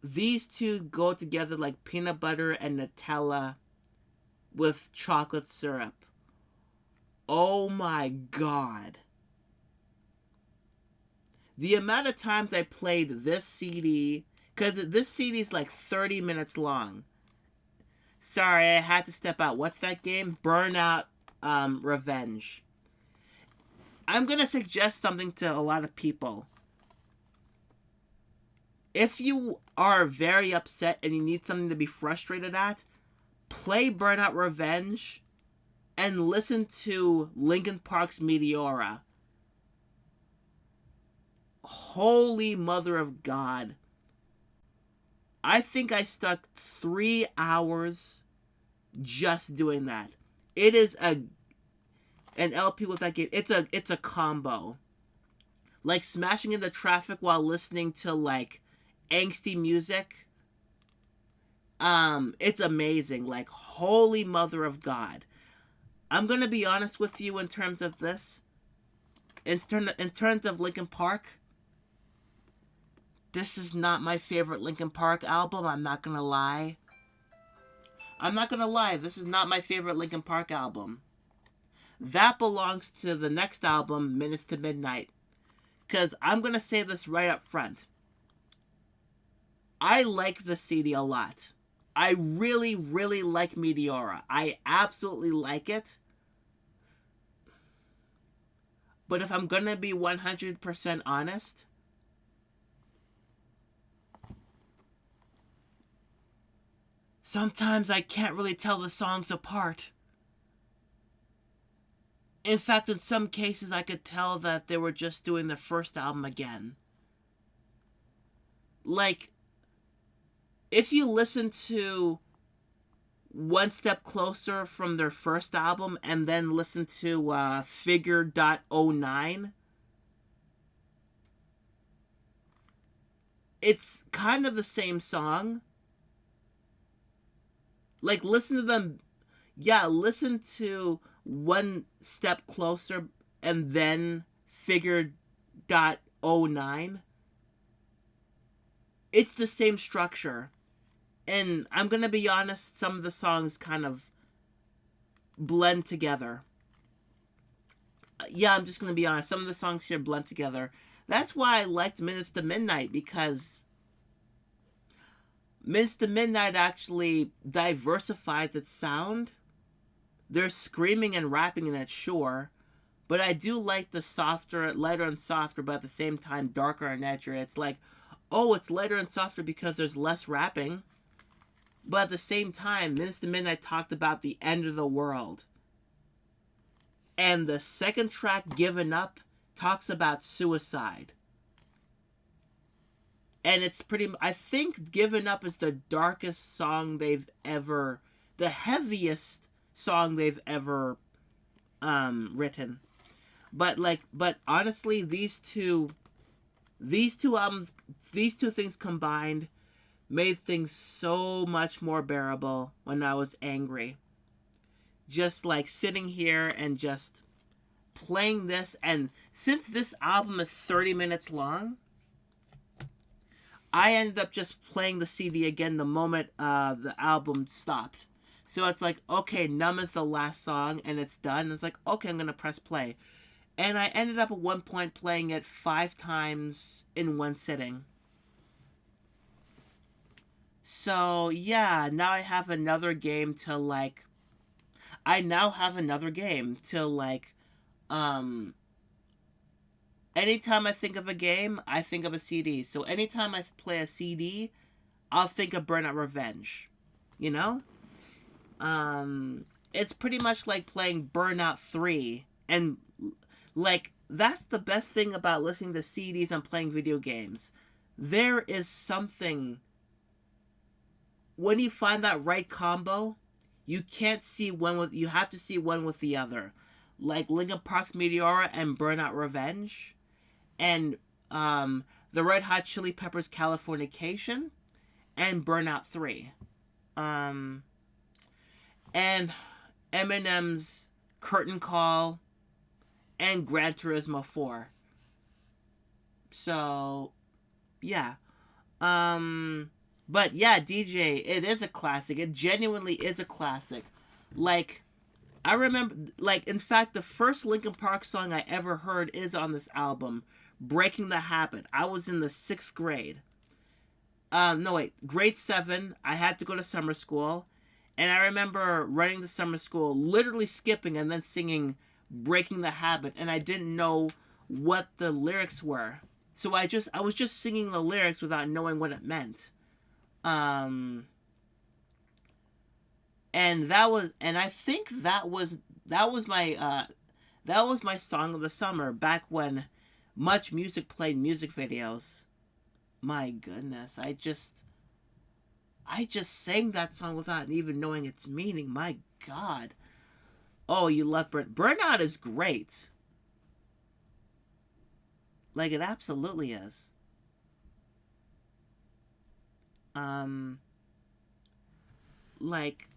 These two go together like peanut butter and Nutella with chocolate syrup. Oh my god. The amount of times I played this CD, because this CD is like 30 minutes long. Sorry, I had to step out. What's that game? Burnout Revenge. I'm going to suggest something to a lot of people. If you are very upset and you need something to be frustrated at, play Burnout Revenge and listen to Linkin Park's Meteora. Holy mother of God. I think I stuck 3 hours just doing that. It is an LP with that game. It's a combo. Like smashing into traffic while listening to like angsty music. It's amazing. Like, holy mother of God. I'm gonna be honest with you in terms of this. In terms of Linkin Park, this is not my favorite Linkin Park album. I'm not gonna lie. This is not my favorite Linkin Park album. That belongs to the next album, Minutes to Midnight. Because I'm gonna say this right up front. I like the CD a lot. I really, really like Meteora. I absolutely like it. But if I'm gonna be 100% honest, sometimes I can't really tell the songs apart. In fact, in some cases, I could tell that they were just doing the first album again. Like, if you listen to One Step Closer from their first album and then listen to Figure.09, it's kind of the same song. Like, listen to them. Yeah, listen to One Step Closer and then Figure.09. It's the same structure. And I'm going to be honest, some of the songs kind of blend together. Yeah, I'm just going to be honest. Some of the songs here blend together. That's why I liked Minutes to Midnight, because Minutes to Midnight actually diversifies its sound. There's screaming and rapping in it, sure. But I do like the softer, lighter and softer, but at the same time darker and edgier. It's like, oh, it's lighter and softer because there's less rapping. But at the same time, Minutes to Midnight talked about the end of the world. And the second track, Given Up, talks about suicide. And it's I think Given Up is the darkest song they've ever, the heaviest song they've ever written. But honestly, these two albums, these two things combined made things so much more bearable when I was angry. Just like sitting here and just playing this, and since this album is 30 minutes long, I ended up just playing the CD again the moment the album stopped. So it's like, okay, Numb is the last song and it's done. It's like, okay, I'm going to press play. And I ended up at one point playing it 5 times in one sitting. So, yeah, now I have another game to, like... anytime I think of a game, I think of a CD. So anytime I play a CD, I'll think of Burnout Revenge. You know? It's pretty much like playing Burnout 3. And, like, that's the best thing about listening to CDs and playing video games. There is something. When you find that right combo, you can't see one with. You have to see one with the other. Like Linkin Park's Meteora and Burnout Revenge. And, the Red Hot Chili Peppers' Californication. And Burnout 3. And Eminem's Curtain Call and Gran Turismo 4. So, yeah. But yeah, DJ, it is a classic. It genuinely is a classic. Like, I remember, like, in fact, the first Linkin Park song I ever heard is on this album, Breaking the Habit. I was in the 6th grade. No, wait, grade 7. I had to go to summer school. And I remember running to summer school, literally skipping and then singing Breaking the Habit. And I didn't know what the lyrics were. So I was just singing the lyrics without knowing what it meant. And I think that was my song of the summer back when Much Music played music videos. My goodness, I just sang that song without even knowing its meaning. My God. Oh, you love Burnout is great. Like, it absolutely is. Like,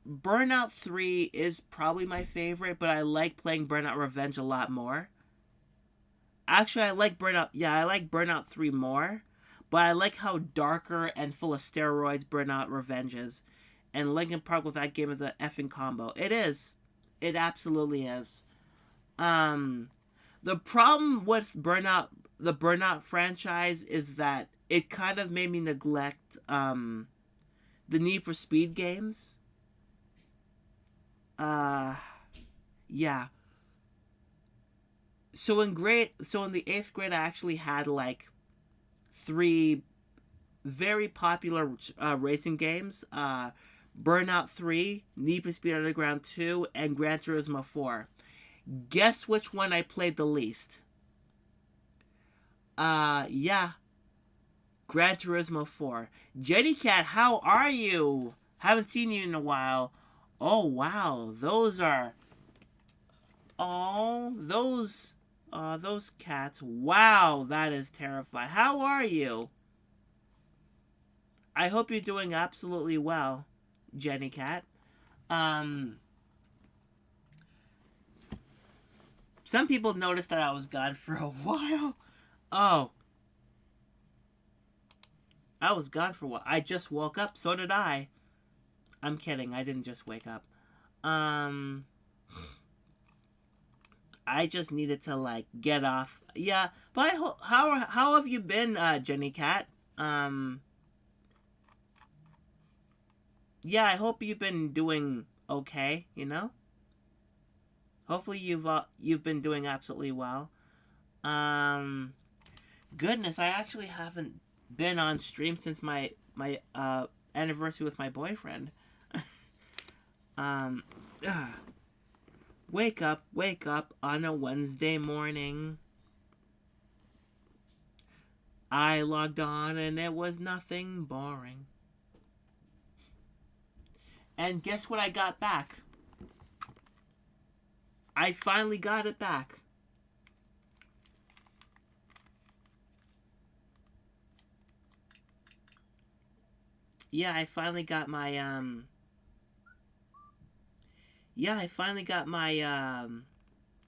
Burnout 3 is probably my favorite, but I like playing Burnout Revenge a lot more. Actually, I like Burnout 3 more, but I like how darker and full of steroids Burnout Revenge is. And Linkin Park with that game is an effing combo. It is. It absolutely is. The problem with the Burnout franchise is that it kind of made me neglect the Need for Speed games. Yeah. So in the 8th grade, I actually had like 3 very popular racing games: Burnout 3, Need for Speed Underground 2, and Gran Turismo 4. Guess which one I played the least? Yeah, Gran Turismo 4. Jenny Cat, how are you? Haven't seen you in a while. Oh wow, those cats. Wow, that is terrifying. How are you? I hope you're doing absolutely well, Jenny Cat. Some people noticed that I was gone for a while. Oh, I was gone for a while. I just woke up. So did I. I'm kidding. I didn't just wake up. I just needed to like get off. Yeah, but how have you been, Jenny Cat? Yeah, I hope you've been doing okay. You know, hopefully you've been doing absolutely well. Goodness, I actually haven't been on stream since my anniversary with my boyfriend. um. Wake up on a Wednesday morning. I logged on and it was nothing boring. And guess what I got back? I finally got it back. Yeah, I finally got my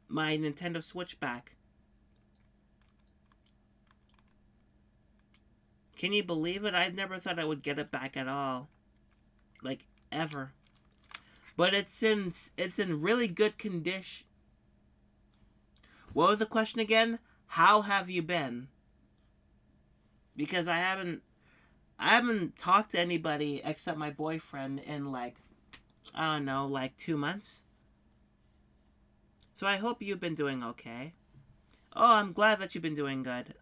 my Nintendo Switch back. Can you believe it? I never thought I would get it back at all. Like, ever. But it's in really good condition. What was the question again? How have you been? Because I haven't talked to anybody except my boyfriend in like, I don't know, like 2 months. So I hope you've been doing okay. Oh, I'm glad that you've been doing good.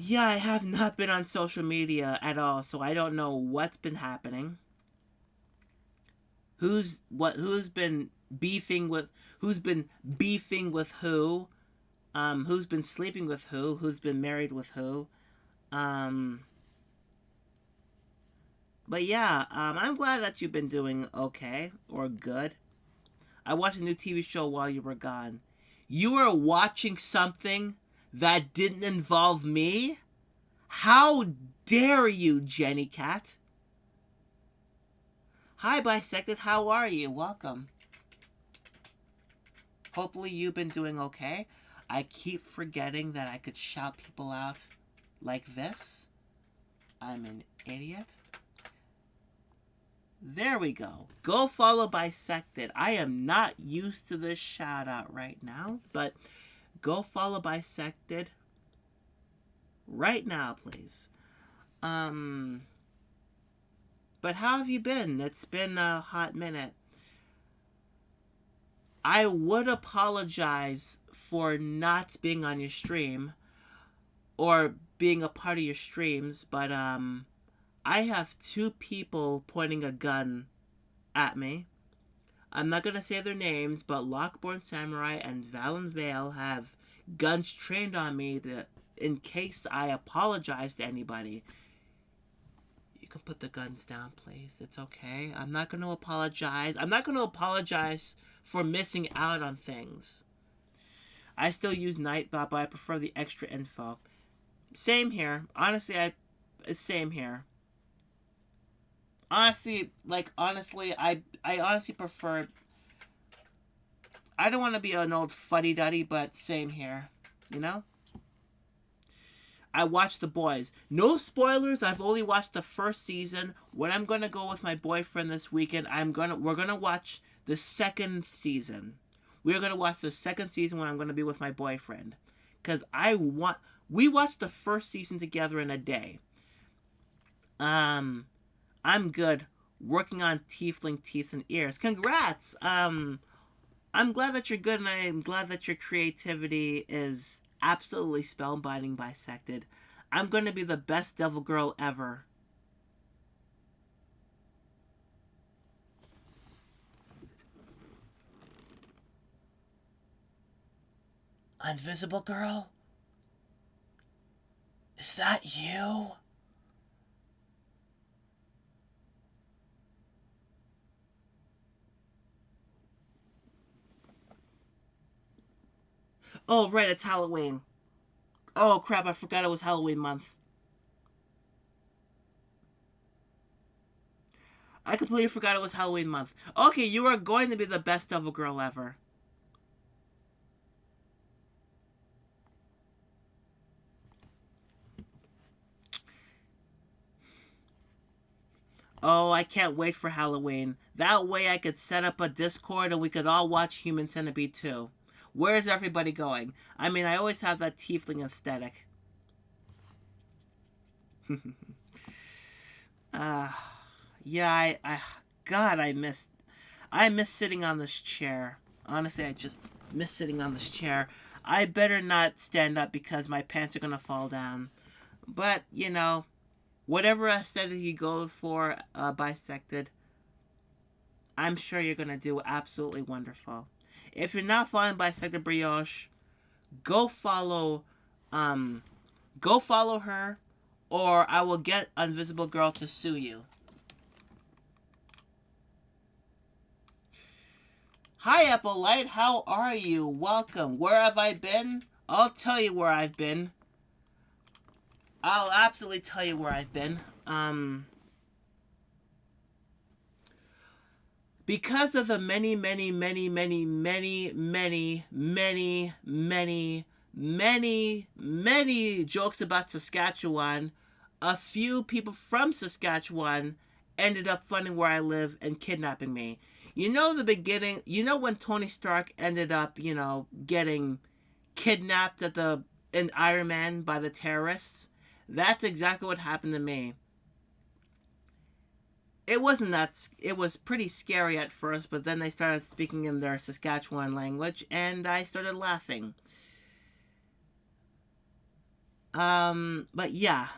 Yeah, I have not been on social media at all, so I don't know what's been happening. Who's been beefing with who? Who's been sleeping with who? Who's been married with who? Um, but yeah, I'm glad that you've been doing okay or good. I watched a new TV show while you were gone. You were watching something that didn't involve me? How dare you, Jenny Cat? Hi, Bisected. How are you? Welcome. Hopefully you've been doing okay. I keep forgetting that I could shout people out like this. I'm an idiot. There we go. Go follow Bisected. I am not used to this shout out right now, but go follow Bisected right now, please. But how have you been? It's been a hot minute. I would apologize for not being on your stream or being a part of your streams, but I have two people pointing a gun at me. I'm not gonna say their names, but Lockborn Samurai and Valen Vale have guns trained on me in case I apologize to anybody. You can put the guns down, please. It's okay. I'm not gonna apologize. I'm not gonna apologize for missing out on things. I still use Nightbot, but I prefer the extra info. Same here. Honestly, same here. Honestly, I honestly prefer. I don't want to be an old fuddy-duddy, but same here. You know? I watched The Boys. No spoilers. I've only watched the first season. When I'm gonna go with my boyfriend this weekend, we're gonna watch the second season. We're gonna watch the second season when I'm gonna be with my boyfriend, cause we watched the first season together in a day. I'm good. Working on Tiefling Teeth and Ears. Congrats! I'm glad that you're good, and I'm glad that your creativity is absolutely spellbinding. Bisected. I'm gonna be the best devil girl ever. Invisible Girl? Is that you? Oh, right, it's Halloween. Oh, crap, I forgot it was Halloween month. I completely forgot it was Halloween month. Okay, you are going to be the best devil girl ever. Oh, I can't wait for Halloween. That way I could set up a Discord and we could all watch Human Centipede 2. Where's everybody going? I mean, I always have that tiefling aesthetic. Yeah, God, I miss sitting on this chair. Honestly, I just miss sitting on this chair. I better not stand up because my pants are gonna fall down. But, you know, whatever aesthetic you go for, Bisected, I'm sure you're gonna do absolutely wonderful. If you're not following Bisected Brioche, go follow, um, go follow her, or I will get Invisible Girl to sue you. Hi, Apple Light. How are you? Welcome. Where have I been? I'll tell you where I've been. I'll absolutely tell you where I've been. Because of the many jokes about Saskatchewan, a few people from Saskatchewan ended up finding where I live and kidnapping me. You know the beginning, you know when Tony Stark ended up, getting kidnapped in Iron Man by the terrorists? That's exactly what happened to me. it wasn't that. It was pretty scary at first, but then they started speaking in their Saskatchewan language, and I started laughing. But yeah,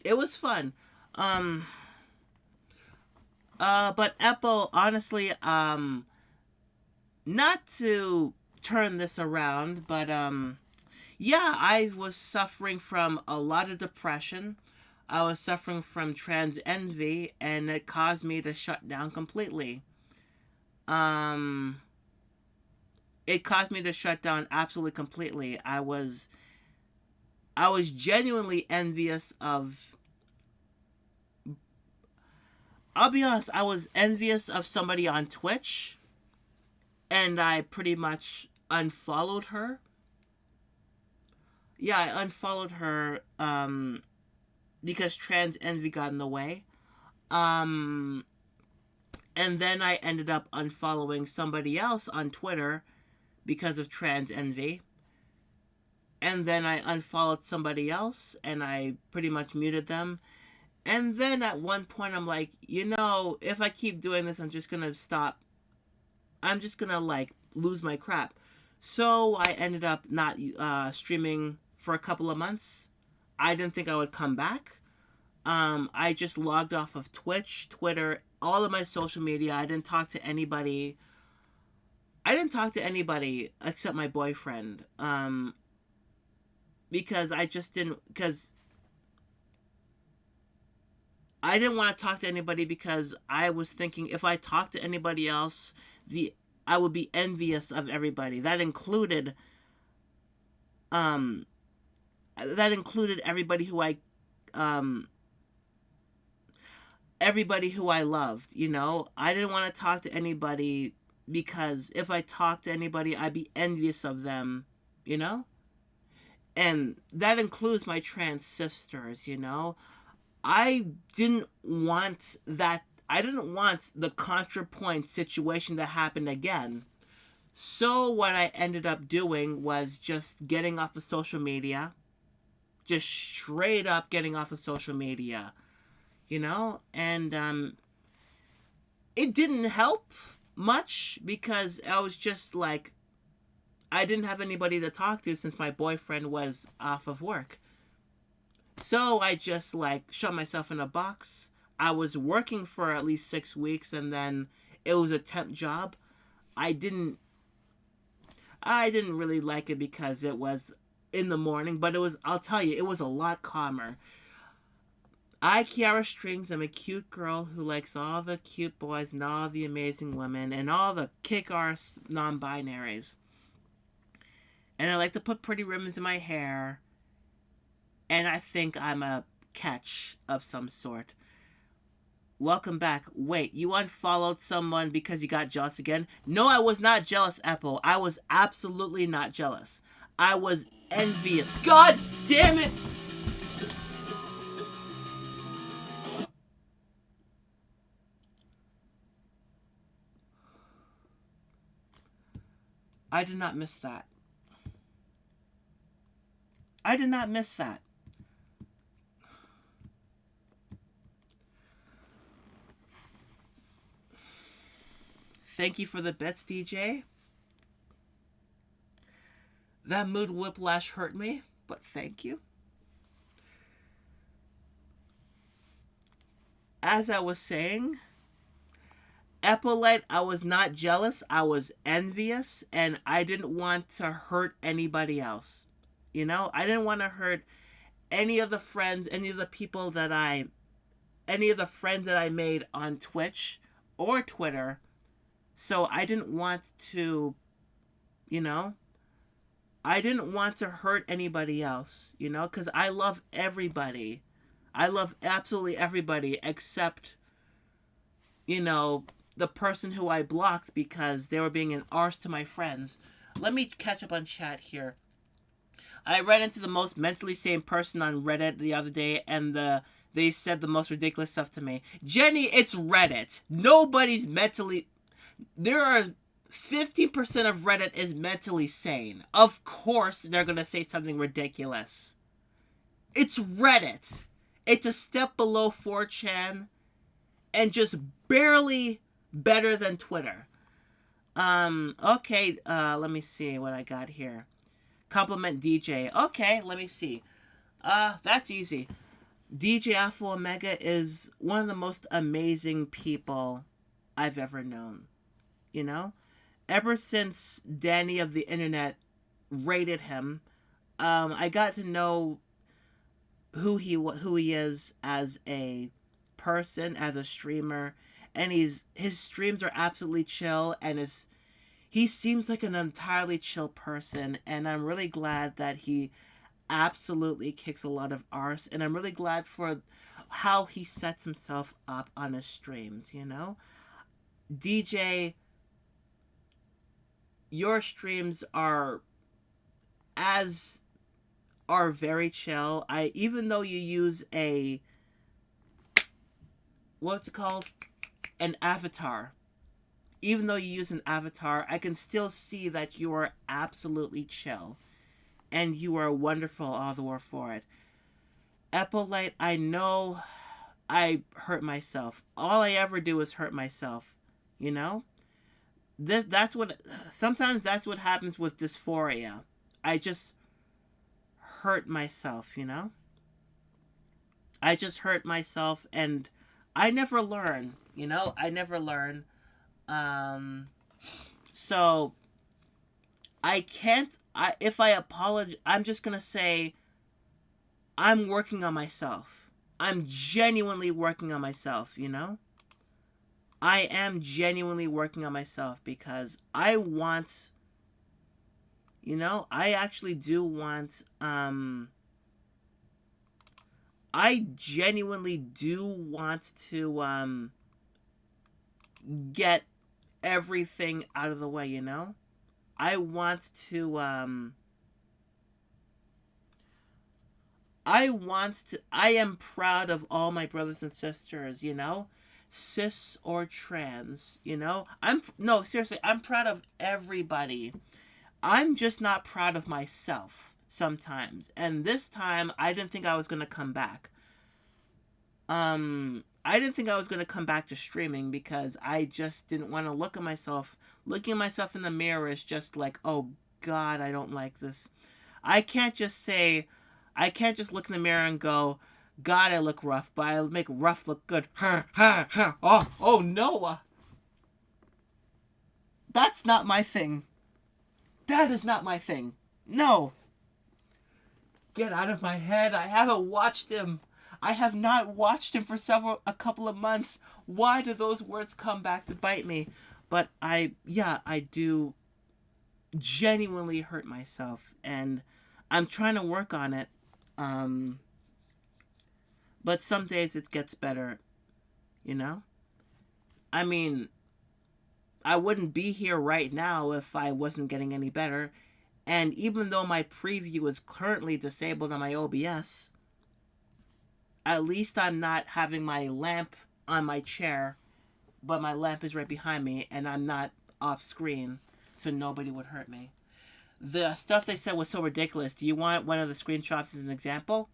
it was fun. Um, but Apple, honestly, not to turn this around, but yeah, I was suffering from a lot of depression. I was suffering from trans envy, and it caused me to shut down completely. Um, it caused me to shut down absolutely completely. I was genuinely envious of. I'll be honest, I was envious of somebody on Twitch, and I pretty much unfollowed her. Yeah, I unfollowed her because trans envy got in the way. Um, and then I ended up unfollowing somebody else on Twitter because of trans envy. And then I unfollowed somebody else and I pretty much muted them. And then at one point I'm like, if I keep doing this, I'm just gonna stop. I'm just gonna like lose my crap. So I ended up not streaming for a couple of months. I didn't think I would come back. I just logged off of Twitch, Twitter, all of my social media. I didn't talk to anybody. I didn't talk to anybody except my boyfriend. Because I just didn't. Because I didn't want to talk to anybody because I was thinking if I talked to anybody else, I would be envious of everybody. Um that included um everybody who I loved, I didn't want to talk to anybody because if I talked to anybody, I'd be envious of them, you know? And that includes my trans sisters. I didn't want that. I didn't want the ContraPoint situation to happen again. So what I ended up doing was just getting off of social media. Just straight up getting off of social media. And it didn't help much because I was just like, I didn't have anybody to talk to since my boyfriend was off of work. So I just like shut myself in a box. I was working for at least 6 weeks and then it was a temp job. I didn't really like it because it was in the morning, but I'll tell you, it was a lot calmer. I, Kiara Strings, am a cute girl who likes all the cute boys and all the amazing women and all the kick-ass non-binaries. And I like to put pretty ribbons in my hair. And I think I'm a catch of some sort. Welcome back. Wait, you unfollowed someone because you got jealous again? No, I was not jealous, Apple. I was absolutely not jealous. I was envious. God damn it! I did not miss that. I did not miss that. Thank you for the bits, DJ. That mood whiplash hurt me, but thank you. As I was saying, Epaulet, I was not jealous. I was envious, and I didn't want to hurt anybody else. I didn't want to hurt any of the friends, any of the friends that I made on Twitch or Twitter. So I didn't want to, I didn't want to hurt anybody else, because I love everybody. I love absolutely everybody except, the person who I blocked because they were being an arse to my friends. Let me catch up on chat here. I ran into the most mentally sane person on Reddit the other day, and they said the most ridiculous stuff to me. Jenny, it's Reddit. Nobody's mentally... There are 50% of Reddit is mentally sane. Of course they're going to say something ridiculous. It's Reddit. It's a step below 4chan and just barely better than Twitter. Okay, let me see what I got here. Compliment DJ. Okay, let me see. That's easy. DJ Alpha Omega is one of the most amazing people I've ever known. You know? Ever since Danny of the Internet rated him, I got to know who he is as a person, as a streamer, and his streams are absolutely chill, and he seems like an entirely chill person, and I'm really glad that he absolutely kicks a lot of arse, and I'm really glad for how he sets himself up on his streams, you know? DJ, your streams as are very chill. Even though you use a what's it called? An avatar. Even though you use an avatar, I can still see that you are absolutely chill. And you are wonderful all the more for it. Eppolite, I know I hurt myself. All I ever do is hurt myself. You know? Sometimes that's what happens with dysphoria. I just hurt myself, you know? I just hurt myself and I never learn, you know? I never learn. So I can't if I apologize, I'm just going to say I'm working on myself. I'm genuinely working on myself, you know? I am genuinely working on myself because I want, you know, I actually do want, I genuinely do want to, get everything out of the way, you know? I want to, I am proud of all my brothers and sisters, you know? Cis or trans, you know? No, seriously, I'm proud of everybody. I'm just not proud of myself sometimes. And this time, I didn't think I was going to come back. I didn't think I was going to come back to streaming because I just didn't want to look at myself. Looking at myself in the mirror is just like, oh God, I don't like this. I can't just look in the mirror and go, God, I look rough, but I make rough look good. Oh no. That's not my thing. That is not my thing. No. Get out of my head. I haven't watched him. I have not watched him for a couple of months. Why do those words come back to bite me? But I do genuinely hurt myself, and I'm trying to work on it. But some days it gets better, you know? I mean, I wouldn't be here right now if I wasn't getting any better. And even though my preview is currently disabled on my OBS, at least I'm not having my lamp on my chair, but my lamp is right behind me and I'm not off screen, so nobody would hurt me. The stuff they said was so ridiculous. Do you want one of the screenshots as an example?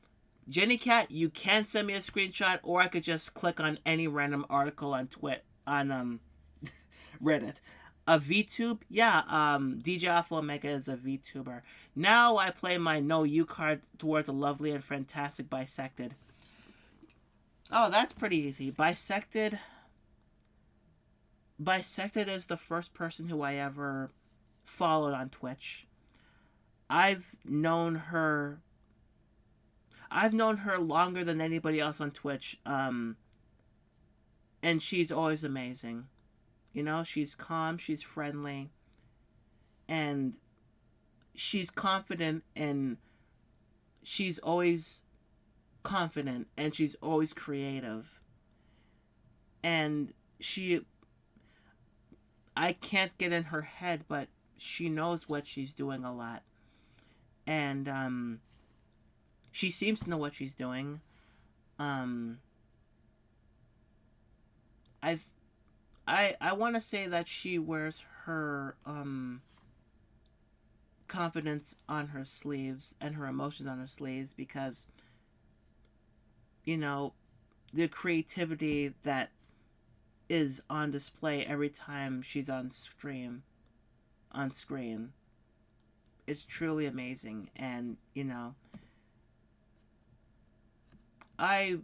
Jenny Cat, you can send me a screenshot, or I could just click on any random article on Reddit. A VTube? Yeah, DJ Alpha Omega is a VTuber. Now I play my No You card towards the lovely and fantastic Bisected. Oh, that's pretty easy. Bisected is the first person who I ever followed on Twitch. I've known her longer than anybody else on Twitch, and she's always amazing. You know, she's calm, she's friendly, and she's confident, and she's always confident, and she's always creative. And I can't get in her head, but she knows what she's doing a lot. And, she seems to know what she's doing. I want to say that she wears her confidence on her sleeves and her emotions on her sleeves, because you know, the creativity that is on display every time she's on screen. It's truly amazing. And, I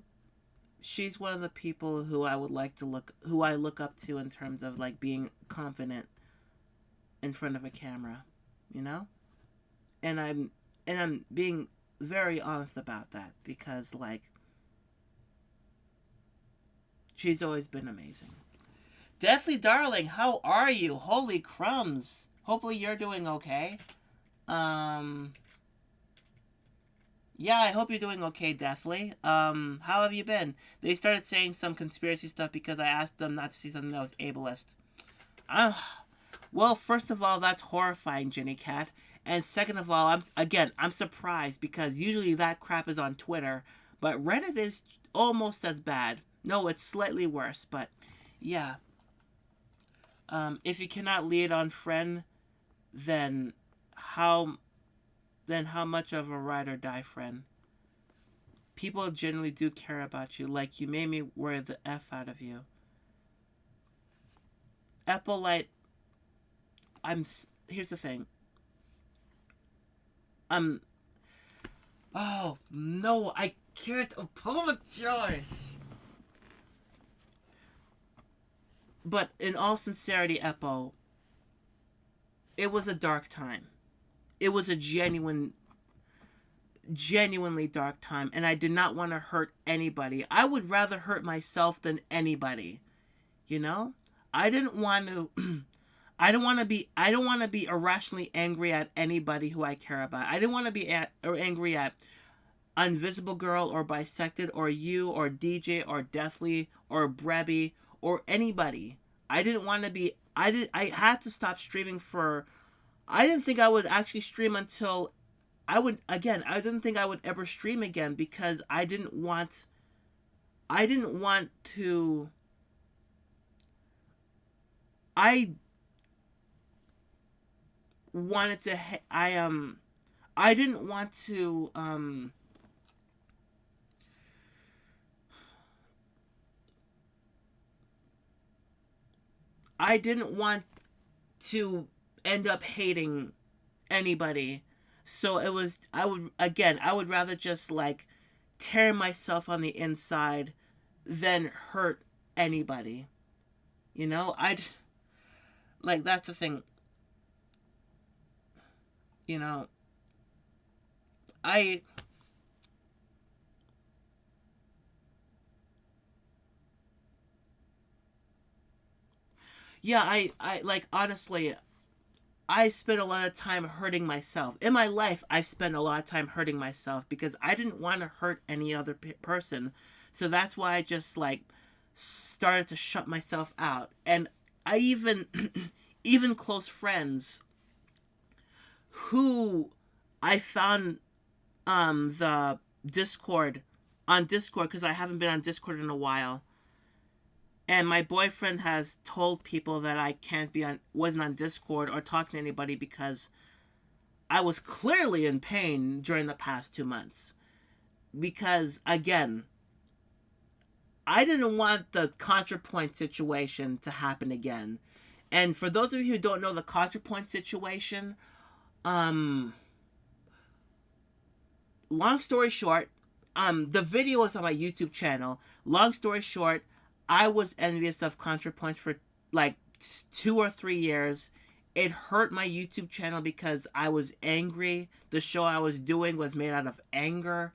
she's one of the people who I would like to who I look up to in terms of like being confident in front of a camera, you know? And I'm being very honest about that because like she's always been amazing. Deathly Darling, how are you? Holy crumbs. Hopefully you're doing okay. Um Yeah, I hope you're doing okay, Deathly. How have you been? They started saying some conspiracy stuff because I asked them not to see something that was ableist. Uh, well, first of all, that's horrifying, Jenny Cat. And second of all, I'm surprised because usually that crap is on Twitter, but Reddit is almost as bad. No, it's slightly worse, but yeah. If you cannot lead on friend, then how how much of a ride or die friend? People generally do care about you. Like, you made me worry the F out of you. Eppolite, here's the thing. Oh, no, I can't apologize. But in all sincerity, Eppo, it was a dark time. It was a genuinely dark time, and I did not want to hurt anybody. I would rather hurt myself than anybody. You know? I didn't want to I don't want to be irrationally angry at anybody who I care about. I didn't want to be angry at Invisible Girl or Bisected or you or DJ or Deathly or Brebby or anybody. I didn't want to be I had to stop streaming for I didn't think I would actually stream until I didn't think I would ever stream again because I didn't want to I wanted to I didn't want to I didn't want to end up hating anybody. So I would rather just like tear myself on the inside than hurt anybody. You know, like that's the thing. You know, I yeah, I like honestly I spent a lot of time hurting myself. In my life, I spent a lot of time hurting myself because I didn't want to hurt any other person. So that's why I just like started to shut myself out. And I even even close friends who I found the Discord on Discord because I haven't been on Discord in a while. And my boyfriend has told people that I can't be on wasn't on Discord or talking to anybody because I was clearly in pain during the past 2 months. Because again, I didn't want the ContraPoint situation to happen again. And for those of you who don't know the ContraPoint situation, long story short, the video is on my YouTube channel. Long story short, I was envious of ContraPoint for like 2 or 3 years. It hurt my YouTube channel because I was angry. The show I was doing was made out of anger.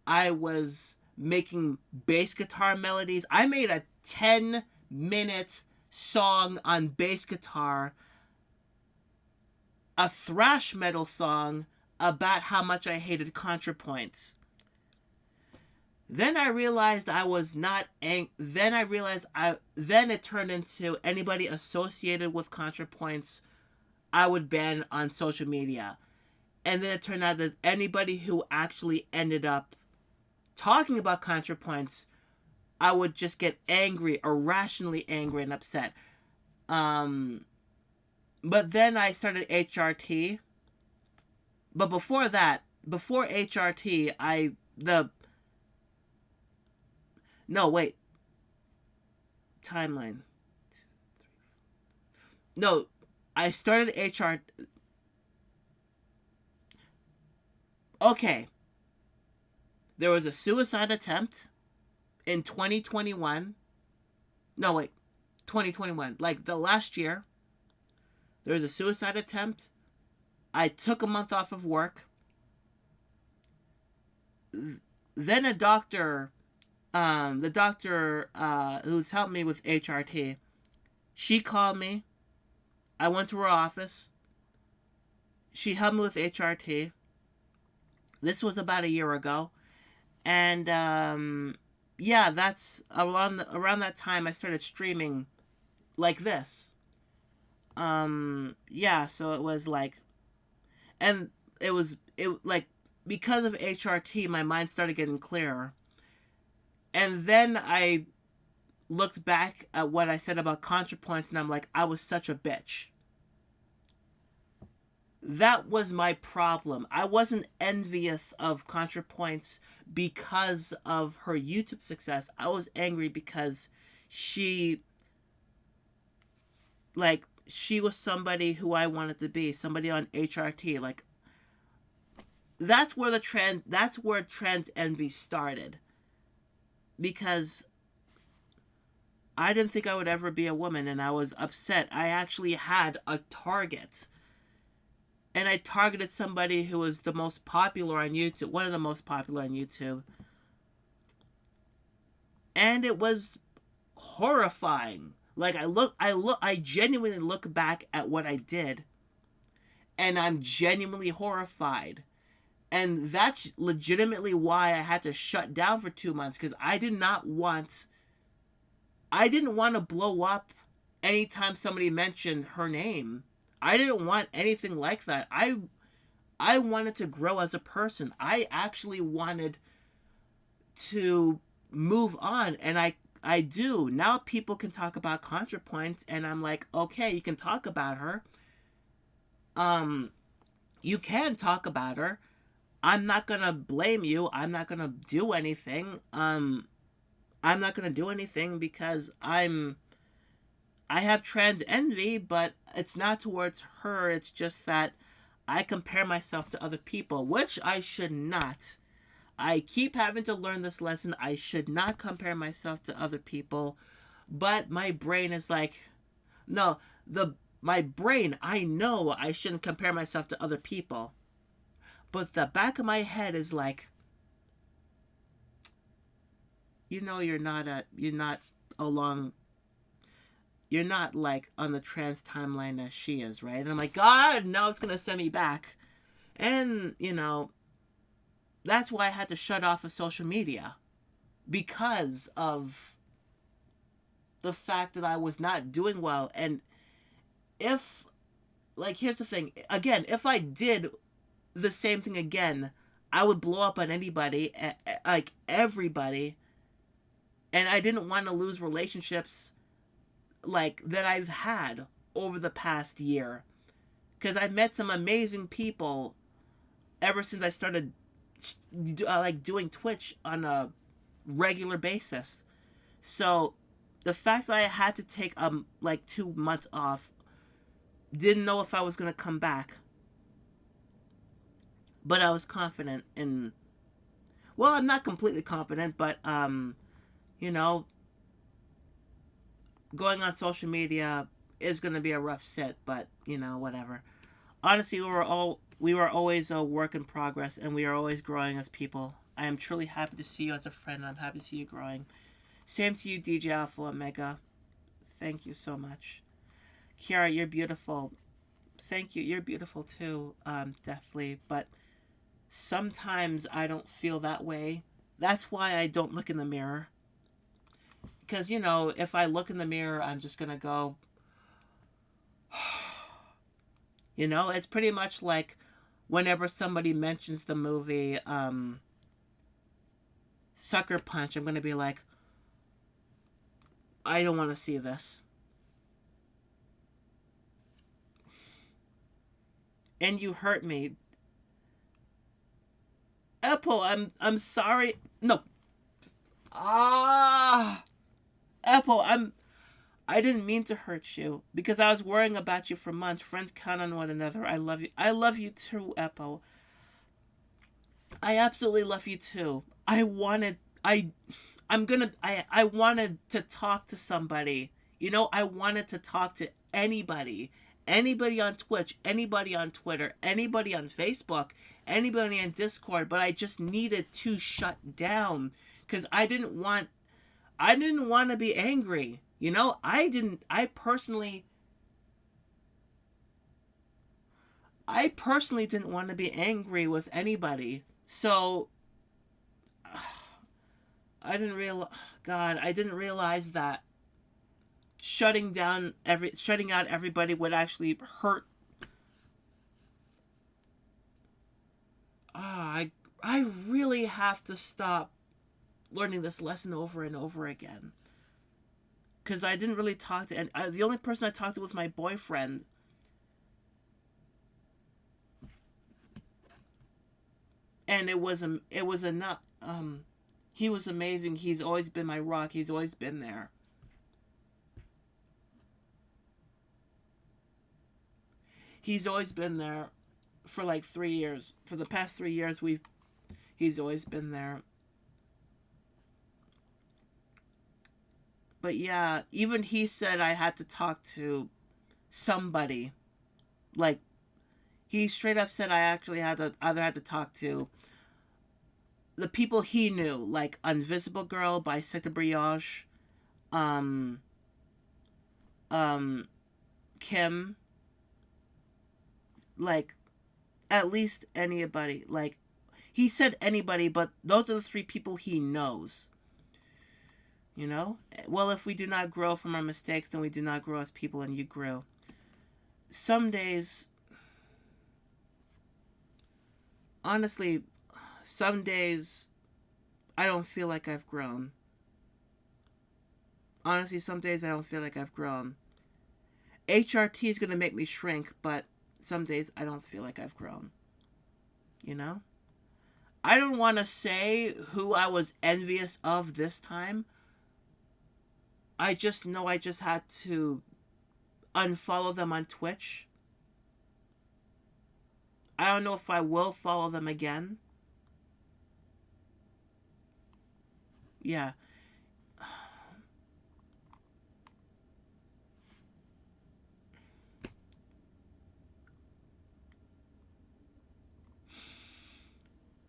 I was making bass guitar melodies. I made a 10-minute song on bass guitar, a thrash metal song about how much I hated ContraPoints. Then I realized I was not then I realized then it turned into anybody associated with ContraPoints I would ban on social media. And then it turned out that anybody who actually ended up talking about ContraPoints, I would just get angry, irrationally angry and upset. But then I started HRT. But before that, before HRT, No, wait. Timeline. No, I started HR. Okay. There was a suicide attempt in 2021. No, wait. 2021. Like the last year, there was a suicide attempt. I took a month off of work. Then a doctor, the doctor who's helped me with HRT, she called me. I went to her office. She helped me with HRT. This was about a year ago. And yeah, that's around that time I started streaming like this. Yeah, so it was like, and it like, because of HRT, my mind started getting clearer. And then I looked back at what I said about ContraPoints, and I'm like, I was such a bitch. That was my problem. I wasn't envious of ContraPoints because of her YouTube success. I was angry because she she was somebody who I wanted to be, somebody on HRT. Like, that's where trans envy started. Because I didn't think I would ever be a woman, and I was upset. I actually had a target. And I targeted somebody who was the most popular on YouTube, one of the most popular on YouTube. And it was horrifying. Like, I genuinely look back at what I did, and I'm genuinely horrified. And that's legitimately why I had to shut down for 2 months, because I didn't want to blow up anytime somebody mentioned her name. I didn't want anything like that. I wanted to grow as a person. I actually wanted to move on, and I do. Now people can talk about ContraPoints, and I'm like, okay, you can talk about her. You can talk about her. I'm not gonna blame you. I'm not gonna do anything. I'm not gonna do anything because I have trans envy, but it's not towards her. It's just that I compare myself to other people, which I should not. I keep having to learn this lesson. I should not compare myself to other people. But my brain is like, no, my brain, I know I shouldn't compare myself to other people. But the back of my head is like, you're not like on the trans timeline as she is, right? And I'm like, God, no, it's gonna send me back. And that's why I had to shut off of social media, because of the fact that I was not doing well. And if, like, here's the thing, again, if I did the same thing again, I would blow up on anybody, like everybody. And I didn't want to lose relationships like that I've had over the past year, because I've met some amazing people ever since I started like doing Twitch on a regular basis. So the fact that I had to take like 2 months off, didn't know if I was gonna come back, but I was confident in. Well, I'm not completely confident, but you know, going on social media is gonna be a rough sit, but whatever. Honestly, we were always a work in progress, and we are always growing as people. I am truly happy to see you as a friend, and I'm happy to see you growing. Same to you, DJ Alpha Omega. Thank you so much. Kiara, you're beautiful. Thank you. You're beautiful too, definitely. But sometimes I don't feel that way. That's why I don't look in the mirror. Because, if I look in the mirror, I'm just going to go, it's pretty much like whenever somebody mentions the movie Sucker Punch, I'm going to be like, I don't want to see this. And you hurt me. Apple, I'm sorry. No. Ah, Apple, I didn't mean to hurt you because I was worrying about you for months. Friends count on one another. I love you. I love you too, Apple. I absolutely love you too. I wanted to talk to somebody. You know, I wanted to talk to anybody. Anybody on Twitch, anybody on Twitter, anybody on Facebook, anybody on Discord, but I just needed to shut down cuz I didn't want to be angry. You know, I personally didn't want to be angry with anybody. So I didn't realize that shutting out everybody would actually hurt. I really have to stop learning this lesson over and over again. Cuz I didn't really talk to the only person I talked to was my boyfriend. And it was enough. He was amazing. He's always been my rock. He's always been there. He's always been there for like 3 years. For the past 3 years, he's always been there. But yeah, even he said I had to talk to somebody. Like he straight up said I actually had to talk to the people he knew, like Invisible Girl by Seta Brioche, um, um, Kim, like at least anybody. Like he said anybody, but those are the three people he knows. You know? Well, if we do not grow from our mistakes, then we do not grow as people, and you grew. Some days, honestly, some days I don't feel like I've grown. Honestly, some days I don't feel like I've grown. HRT is going to make me shrink, but some days I don't feel like I've grown. You know? I don't want to say who I was envious of this time. I just know I just had to unfollow them on Twitch. I don't know if I will follow them again. Yeah.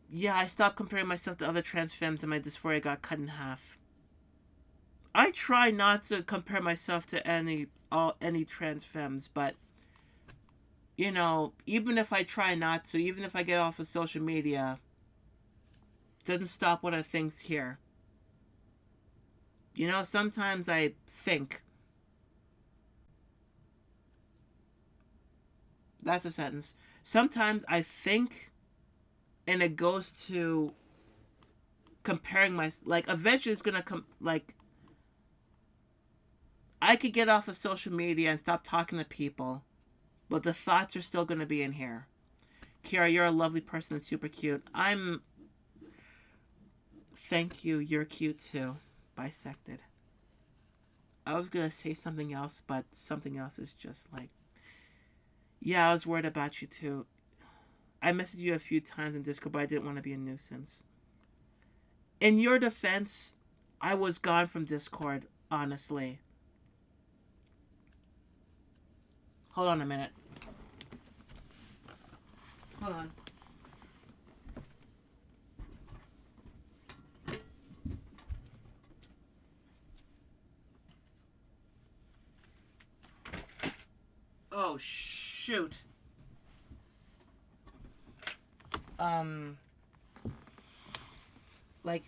Yeah, I stopped comparing myself to other trans femmes and my dysphoria got cut in half. I try not to compare myself to any trans femmes, but you know, even if I try not to, even if I get off of social media, it doesn't stop what I think's here. You know, sometimes I think. That's a sentence. Sometimes I think and it goes to comparing my like eventually it's going to come like I could get off of social media and stop talking to people, but the thoughts are still going to be in here. Kira, you're a lovely person and super cute. Thank you. You're cute too. Bisected. I was going to say something else, but something else is just like, yeah, I was worried about you too. I messaged you a few times in Discord, but I didn't want to be a nuisance. In your defense, I was gone from Discord, honestly. Hold on a minute. Hold on. Oh, shoot. Like,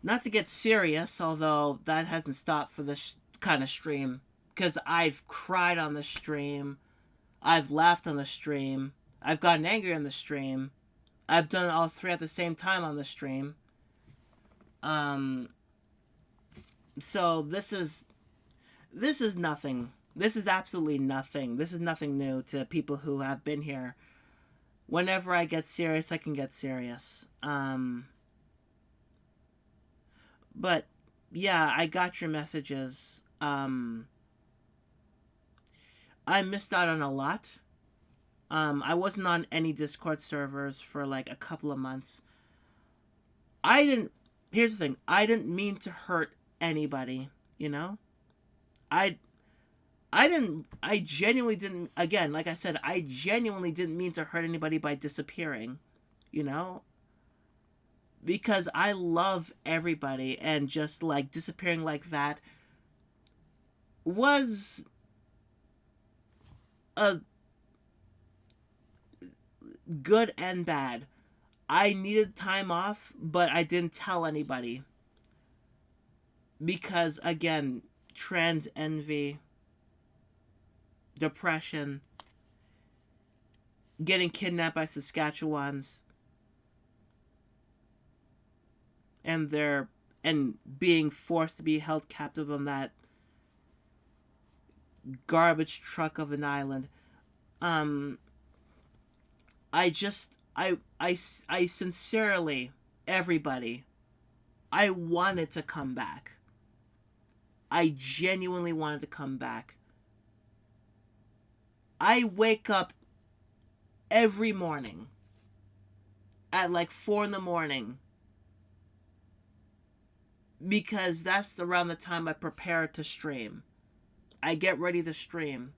not to get serious, although that hasn't stopped for this kind of stream, because I've cried on the stream, I've laughed on the stream, I've gotten angry on the stream, I've done all three at the same time on the stream. So this is nothing. This is absolutely nothing. This is nothing new to people who have been here. Whenever I get serious, I can get serious. But yeah, I got your messages. I missed out on a lot. I wasn't on any Discord servers for like a couple of months. I didn't. Here's the thing. I didn't mean to hurt anybody. You know. I. I didn't. I genuinely didn't. Again, like I said, I genuinely didn't mean to hurt anybody by disappearing. You know. Because I love everybody, and just like disappearing like that was a good and bad. I needed time off, but I didn't tell anybody. Because, again, trans envy, depression, getting kidnapped by Saskatchewans, and being forced to be held captive on that garbage truck of an island. Um, I sincerely, everybody, I wanted to come back. I genuinely wanted to come back. I wake up every morning at like 4 in the morning because that's around the time I prepare to stream. I get ready to stream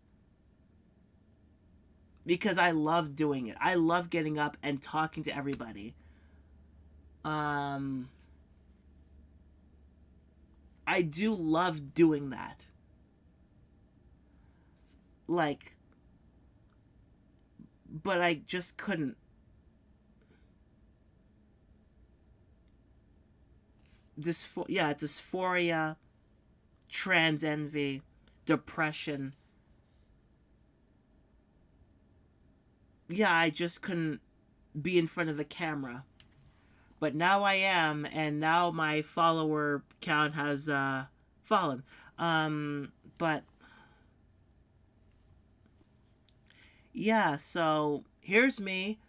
because I love doing it. I love getting up and talking to everybody. I do love doing that. Like, but I just couldn't. Dysphoria, trans envy, depression. Yeah, I just couldn't be in front of the camera. But now I am, and now my follower count has fallen. But yeah, so here's me.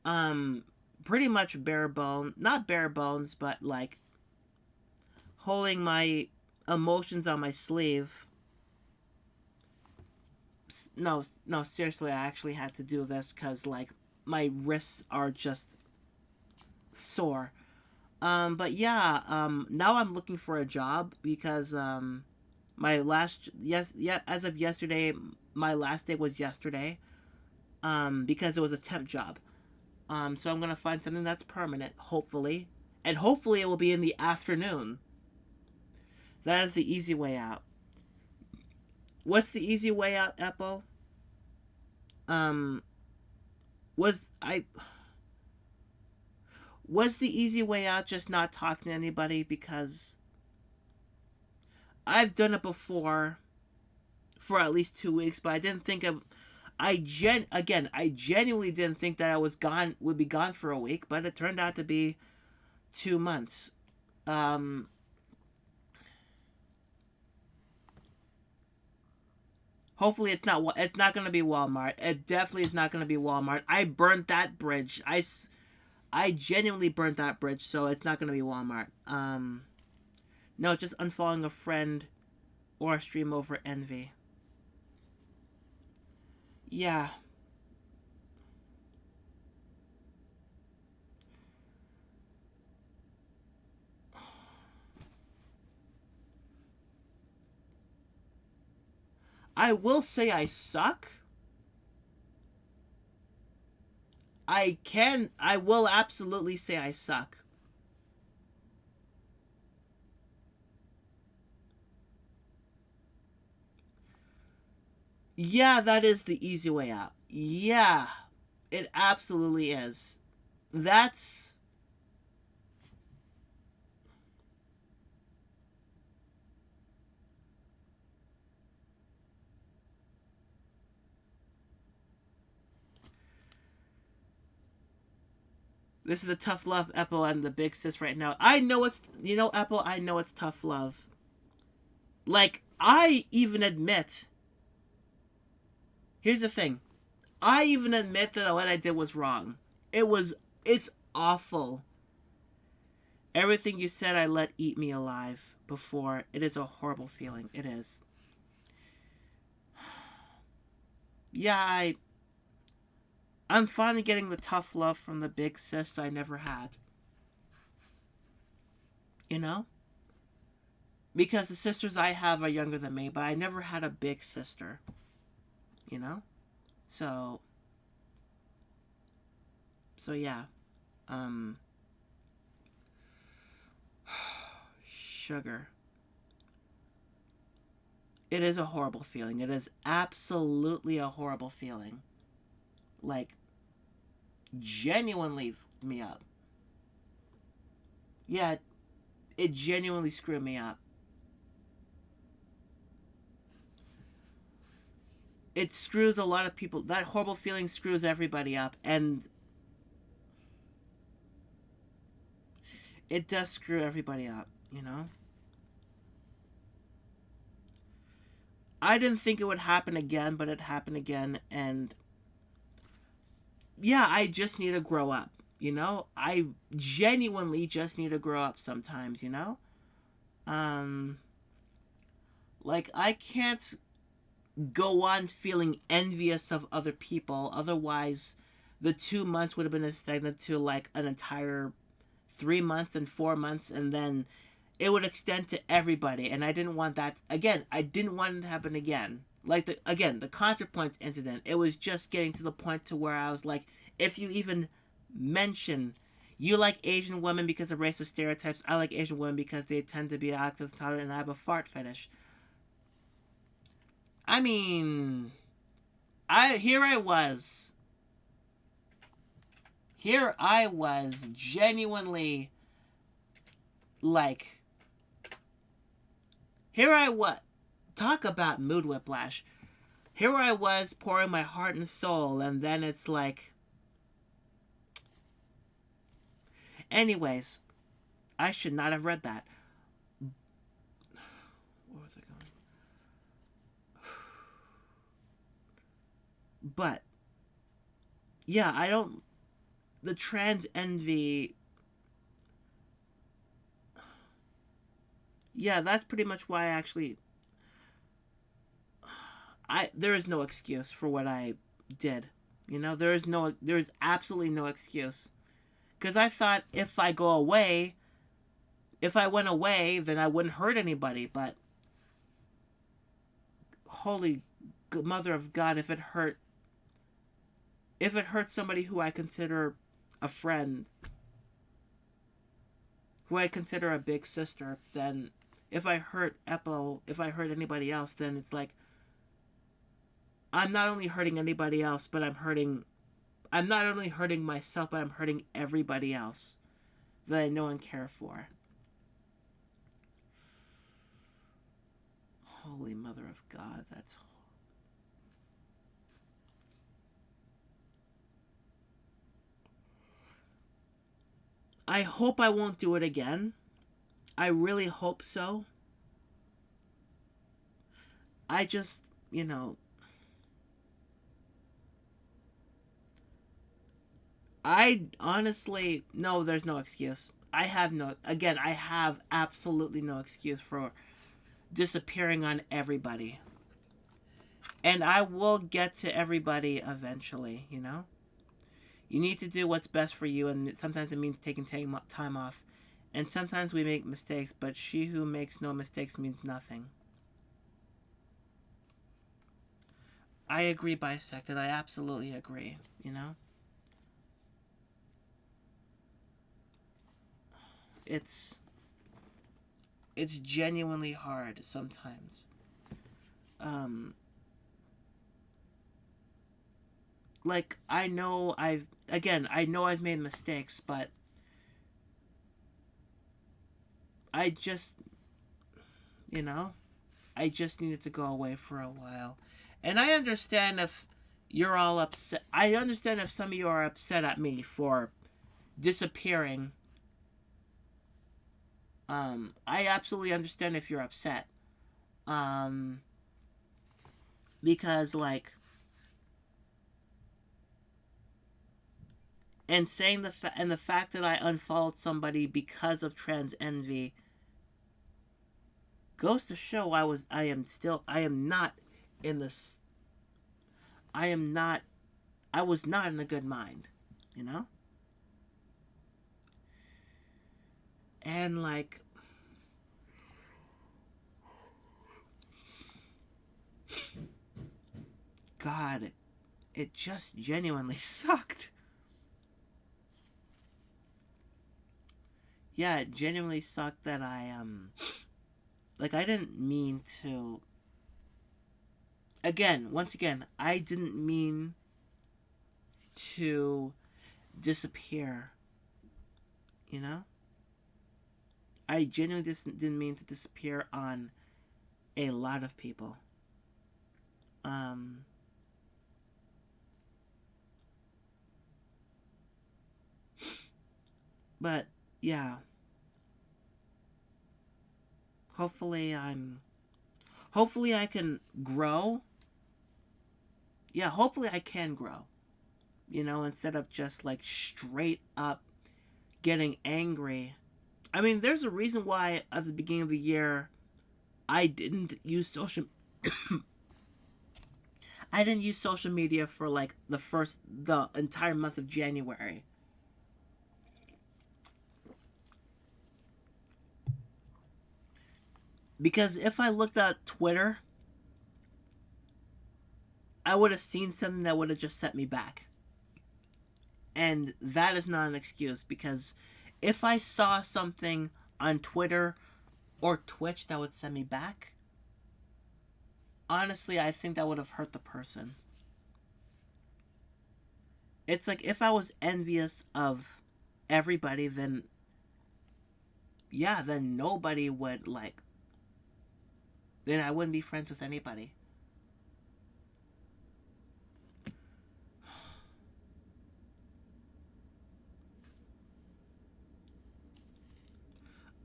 Pretty much bare bone, not bare bones, but like holding my emotions on my sleeve. No, no, seriously, I actually had to do this because like my wrists are just sore. But yeah, now I'm looking for a job because my last yes yeah as of yesterday, my last day was yesterday. Because it was a temp job. So I'm gonna find something that's permanent, hopefully, and hopefully it will be in the afternoon. That is the easy way out. What's the easy way out, Eppo? Um, was I was the easy way out just not talking to anybody because I've done it before for at least 2 weeks, but I didn't think of. I genuinely didn't think that I would be gone for a week, but it turned out to be 2 months. Um, Hopefully it's not going to be Walmart. It definitely is not going to be Walmart. I burnt that bridge. I genuinely burnt that bridge, so it's not going to be Walmart. No, just unfollowing a friend or a stream over envy. Yeah. I will say I suck. I will absolutely say I suck. Yeah, that is the easy way out. Yeah, it absolutely is. That's This is a tough love, Apple, and the big sis right now. I know it's Apple. I know it's tough love. Like I even admit. Here's the thing. I even admit that what I did was wrong. It's awful. Everything you said I let eat me alive before. It is a horrible feeling. It is. Yeah, I'm finally getting the tough love from the big sis I never had. You know? Because the sisters I have are younger than me, but I never had a big sister. You know? So yeah. Um Sugar. It is a horrible feeling. It is absolutely a horrible feeling. Like, genuinely me up. Yeah, it genuinely screwed me up. It screws a lot of people. That horrible feeling screws everybody up, and it does screw everybody up, you know? I didn't think it would happen again, but it happened again, and yeah, I just need to grow up, you know? I genuinely just need to grow up sometimes, you know? Um, like, I can't go on feeling envious of other people, otherwise, the 2 months would have been extended to like an entire 3 months and 4 months, and then it would extend to everybody. And I didn't want that again. I didn't want it to happen again. Like the ContraPoints incident. It was just getting to the point to where I was like, if you even mention you like Asian women because of racist stereotypes, I like Asian women because they tend to be lactose intolerant and I have a fart fetish. I mean, here I was genuinely like, here I was, talk about mood whiplash. Here I was pouring my heart and soul, and then it's like, anyways, I should not have read that. Where was I going? But yeah, I don't. The trans envy. Yeah, that's pretty much why I actually. There is no excuse for what I did. You know, there is absolutely no excuse. Because I thought if I go away, if I went away, then I wouldn't hurt anybody. But holy mother of God, if it hurt somebody who I consider a friend, who I consider a big sister, then if I hurt Eppo, if I hurt anybody else, then it's like I'm not only hurting anybody else, but I'm not only hurting myself, but I'm hurting everybody else that I know and care for. Holy mother of God, that's. I hope I won't do it again. I really hope so. I just, you know, I honestly, no, there's no excuse. I have absolutely no excuse for disappearing on everybody. And I will get to everybody eventually, you know? You need to do what's best for you, and sometimes it means taking time off. And sometimes we make mistakes, but she who makes no mistakes means nothing. I agree, bisected. I absolutely agree, you know? It's genuinely hard sometimes. Um like I know I've made mistakes, but I just, you know, I just needed to go away for a while. And I understand if you're all upset. I understand if some of you are upset at me for disappearing. I absolutely understand if you're upset. Um, because like And saying the fact that I unfollowed somebody because of trans envy goes to show I am not in this I was not in a good mind, you know? And like God, it just genuinely sucked. Yeah, it genuinely sucked that like I didn't mean to once again, I didn't mean to disappear, you know? I genuinely didn't mean to disappear on a lot of people. Um but yeah, hopefully hopefully I can grow. Yeah, hopefully I can grow. You know, instead of just like straight up getting angry. I mean, there's a reason why at the beginning of the year I didn't use social I didn't use social media for like the entire month of January. Because if I looked at Twitter, I would have seen something that would have just set me back. And that is not an excuse because if I saw something on Twitter or Twitch that would send me back, honestly, I think that would have hurt the person. It's like if I was envious of everybody, then yeah, then nobody would like, then I wouldn't be friends with anybody.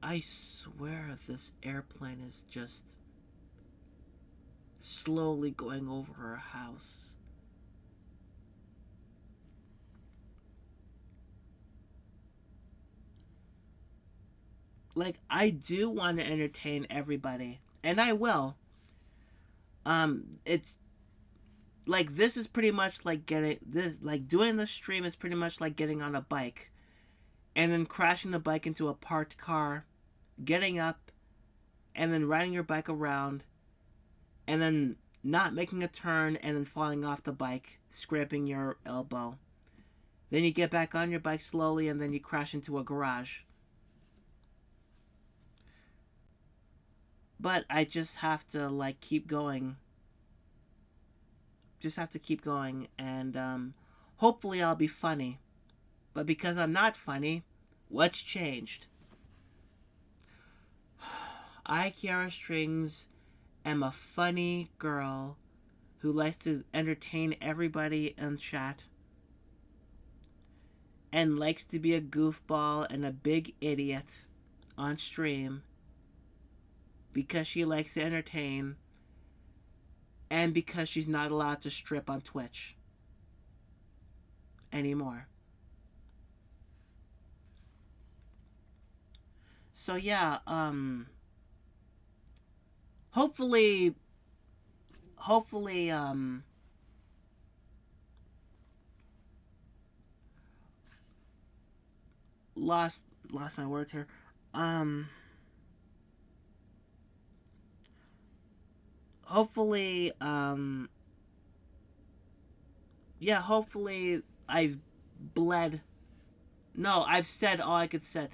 I swear this airplane is just slowly going over her house. Like, I do want to entertain everybody, and I will. It's like this is pretty much like getting this, like doing the stream is pretty much like getting on a bike and then crashing the bike into a parked car, getting up, and then riding your bike around, and then not making a turn and then falling off the bike, scraping your elbow. Then you get back on your bike slowly and then you crash into a garage. But I just have to like keep going. Just have to keep going and hopefully I'll be funny. But because I'm not funny, what's changed? I, Kiara Strings, am a funny girl who likes to entertain everybody in chat and likes to be a goofball and a big idiot on stream because she likes to entertain and because she's not allowed to strip on Twitch anymore. So yeah, hopefully hopefully lost my words here. Um hopefully yeah, hopefully I've bled. No, I've said all I could say.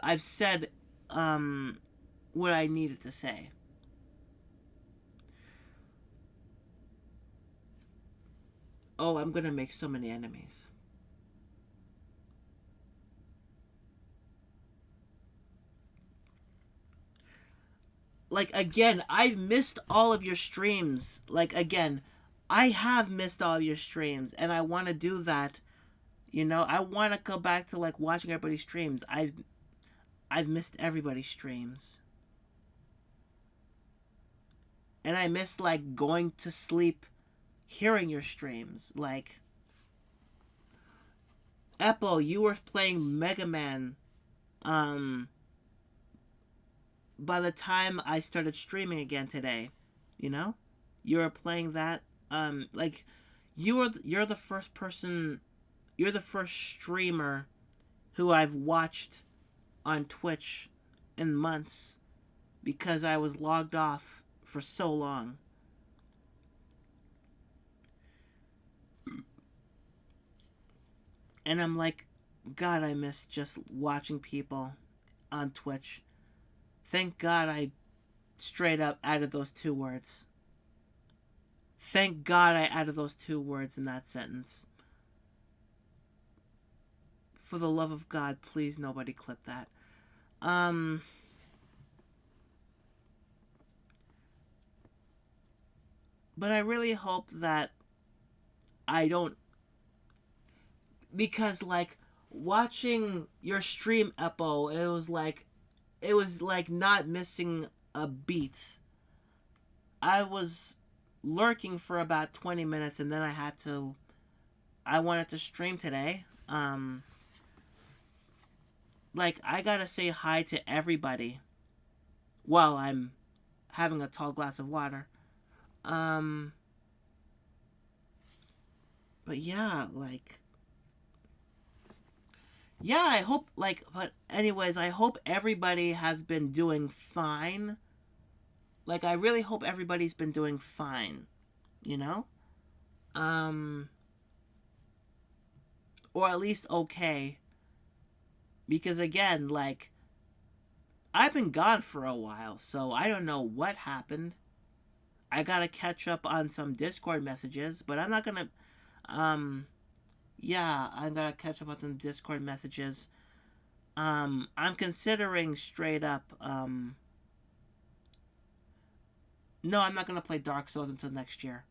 I've said what I needed to say. Oh, I'm gonna make so many enemies. Like, again, I've missed all of your streams. Like, again, I have missed all of your streams, and I want to do that. You know, I want to go back to like watching everybody's streams. I've missed everybody's streams, and I miss like going to sleep, hearing your streams. Like, Eppo, you were playing Mega Man. By the time I started streaming again today, you know, you were playing that. Like, you're the first person, you're the first streamer who I've watched on Twitch in months because I was logged off for so long. And I'm like, God, I miss just watching people on Twitch. Thank God I straight up added those 2 words. Thank God I added those 2 words in that sentence. For the love of God, please nobody clip that. But I really hope that I don't, because like watching your stream, Eppo, it was like not missing a beat. I was lurking for about 20 minutes and then I wanted to stream today. Like, I gotta say hi to everybody while I'm having a tall glass of water. But yeah, like, yeah, I hope, like, but anyways, I hope everybody has been doing fine. Like, I really hope everybody's been doing fine, you know? Or at least okay. Because again, like, I've been gone for a while, so I don't know what happened. I gotta catch up on some Discord messages, but I'm not gonna, yeah, I gotta catch up on some Discord messages. I'm considering straight up, no, I'm not gonna play Dark Souls until next year.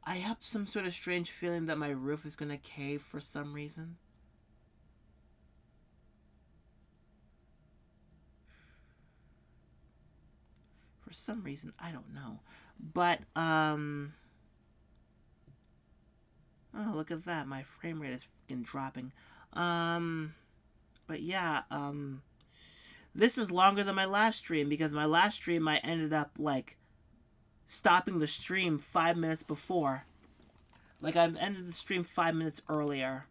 I have some sort of strange feeling that my roof is gonna cave for some reason. For some reason, I don't know. But, oh, look at that. My frame rate is freaking dropping. But yeah, this is longer than my last stream because my last stream I ended up, like, stopping the stream 5 minutes before. Like, I ended the stream 5 minutes earlier.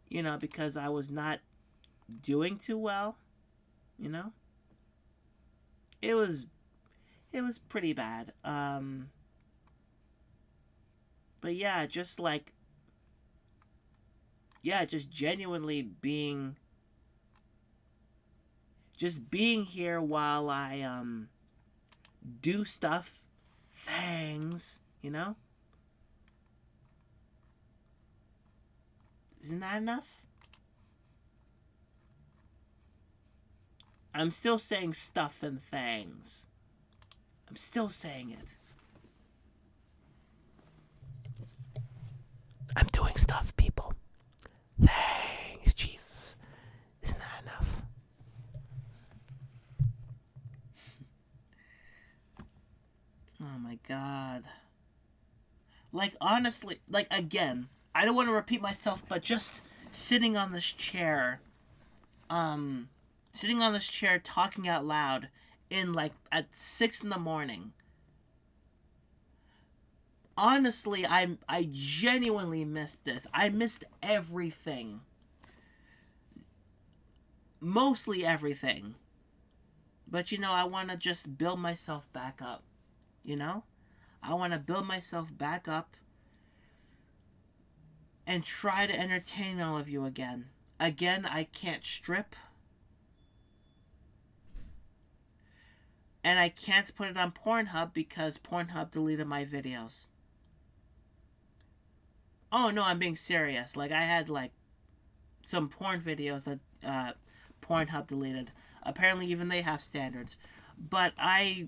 You know, because I was not doing too well. You know? It was pretty bad. But yeah, just like, yeah, just genuinely being here while I do stuff, things, you know? Isn't that enough? I'm still saying stuff and things. I'm still saying it. I'm doing stuff, people. Thanks, Jesus. Isn't that enough? Oh my God. Like, honestly, like, again, I don't want to repeat myself, but just sitting on this chair, talking out loud like at 6 in the morning. Honestly, I genuinely missed this. I missed everything. Mostly everything. But you know, I want to just build myself back up. You know? I want to build myself back up and try to entertain all of you again. Again, I can't strip. And I can't put it on Pornhub because Pornhub deleted my videos. Oh no, I'm being serious. Like, I had like some porn videos that Pornhub deleted. Apparently even they have standards. But I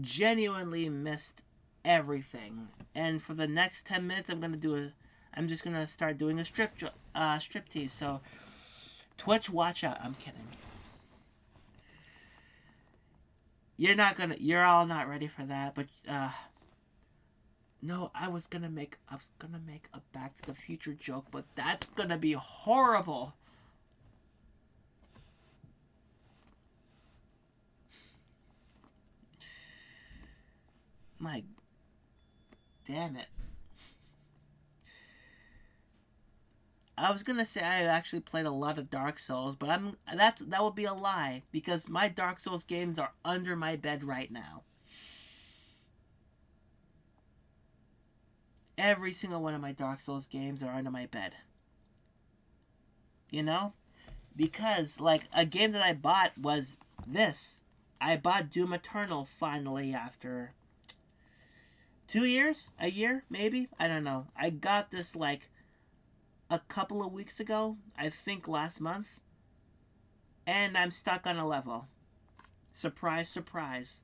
genuinely missed everything. And for the next 10 minutes I'm just gonna start doing a striptease. So Twitch, watch out. I'm kidding. you're all not ready for that, but no, I was gonna make a Back to the Future joke, but that's gonna be horrible. My, damn it. I was gonna say I actually played a lot of Dark Souls, but that would be a lie because my Dark Souls games are under my bed right now. Every single one of my Dark Souls games are under my bed. You know? Because, like, a game that I bought was this. I bought Doom Eternal finally after 2 years? A year? Maybe? I don't know. I got this, like, a couple of weeks ago. I think last month. And I'm stuck on a level. Surprise, surprise.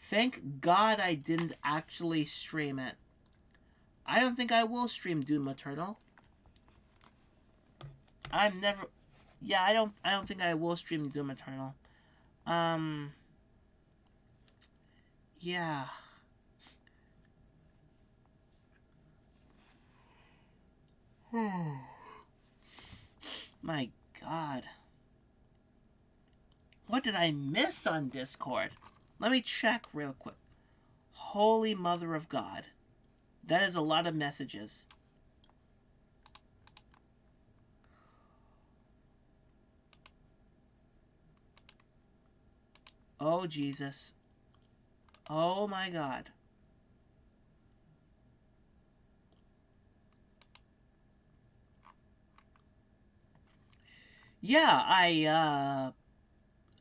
Thank God I didn't actually stream it. I don't think I will stream Doom Eternal. I'm never... Yeah, I don't think I will stream Doom Eternal. Yeah. My God. What did I miss on Discord? Let me check real quick. Holy Mother of God. That is a lot of messages. Oh, Jesus. Oh, my God. Yeah,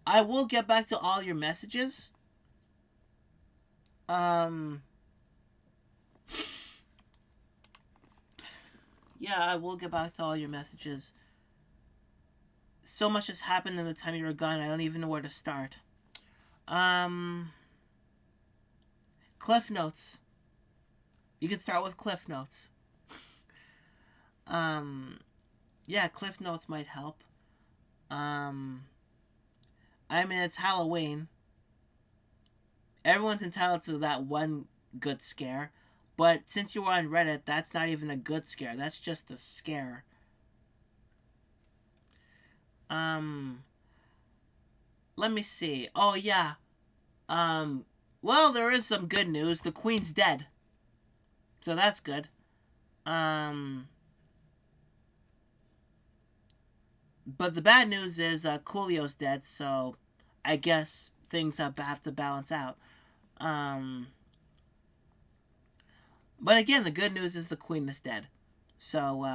I will get back to all your messages. Yeah, I will get back to all your messages. So much has happened in the time you were gone, I don't even know where to start. Cliff Notes. You can start with Cliff Notes. Yeah, Cliff Notes might help. I mean, it's Halloween. Everyone's entitled to that one good scare. But since you were on Reddit, that's not even a good scare. That's just a scare. Let me see. Oh, yeah. Well, there is some good news. The Queen's dead. So that's good. But the bad news is Coolio's dead, so I guess things have to balance out. But again, the good news is the Queen is dead. So,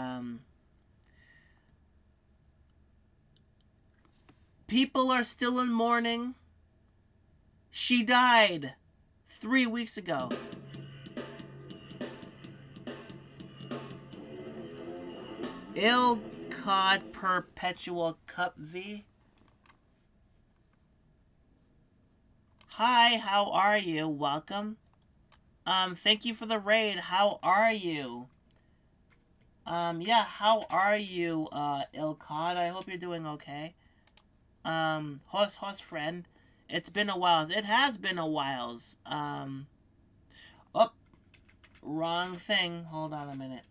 people are still in mourning. She died 3 weeks ago. Ilcod Perpetual Cup V. Hi, how are you? Welcome. Thank you for the raid. How are you? Yeah, how are you, Ilcod? I hope you're doing okay. Horse friend. It's been a while. It has been a while. Oh, wrong thing. Hold on a minute.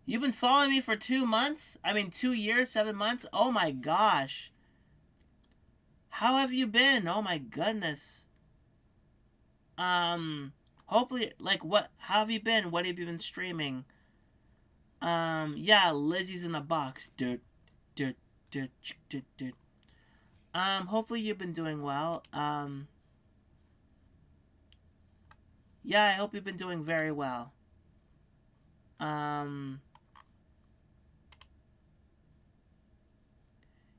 You've been following me for 2 months? I mean, 2 years, 7 months? Oh my gosh. How have you been? Oh my goodness. Hopefully, like, how have you been? What have you been streaming? Yeah, Lizzie's in the box. Hopefully you've been doing well. Yeah, I hope you've been doing very well.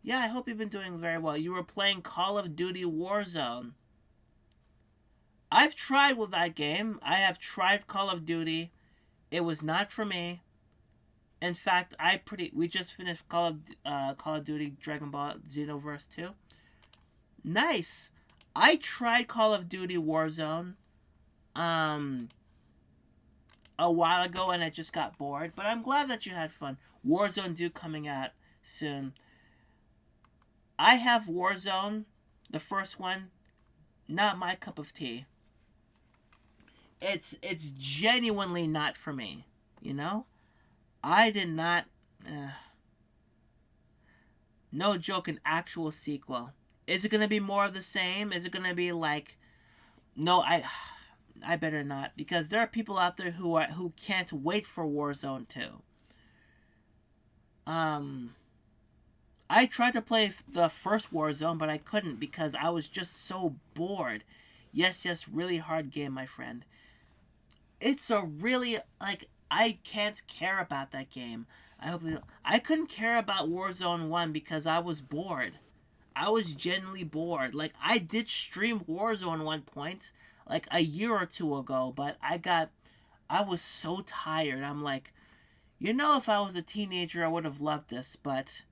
Yeah, I hope you've been doing very well. You were playing Call of Duty Warzone. I've tried with that game. I have tried Call of Duty. It was not for me. In fact, we just finished Call of Duty Dragon Ball Xenoverse 2. Nice. I tried Call of Duty Warzone a while ago and I just got bored, but I'm glad that you had fun. Warzone 2 coming out soon. I have Warzone The first one, not my cup of tea. It's genuinely not for me. You know, I did not. No joke, an actual sequel. Is it gonna be more of the same? Is it gonna be like, no, I better not, because there are people out there who can't wait for Warzone 2. I tried to play the first Warzone, but I couldn't because I was just so bored. Yes, really hard game, my friend. It's a really, like, I can't care about that game. I couldn't care about Warzone 1 because I was bored. I was genuinely bored. Like, I did stream Warzone one point, like a year or two ago, but I was so tired. I'm like, if I was a teenager, I would have loved this, but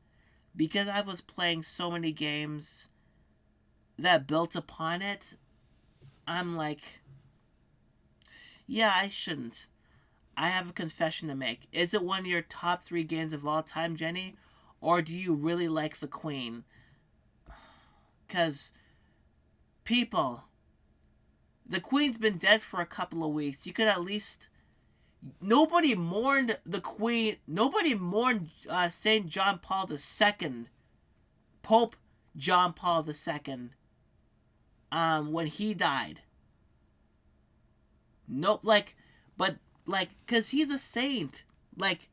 because I was playing so many games that built upon it, I'm like, yeah, I shouldn't. I have a confession to make. Is it one of your top 3 games of all time, Jenny? Or do you really like the Queen? Because, people, the Queen's been dead for a couple of weeks. You could at least... Nobody mourned the Queen. Nobody mourned St. John Paul II. Pope John Paul II. When he died. Nope, because he's a saint. Like,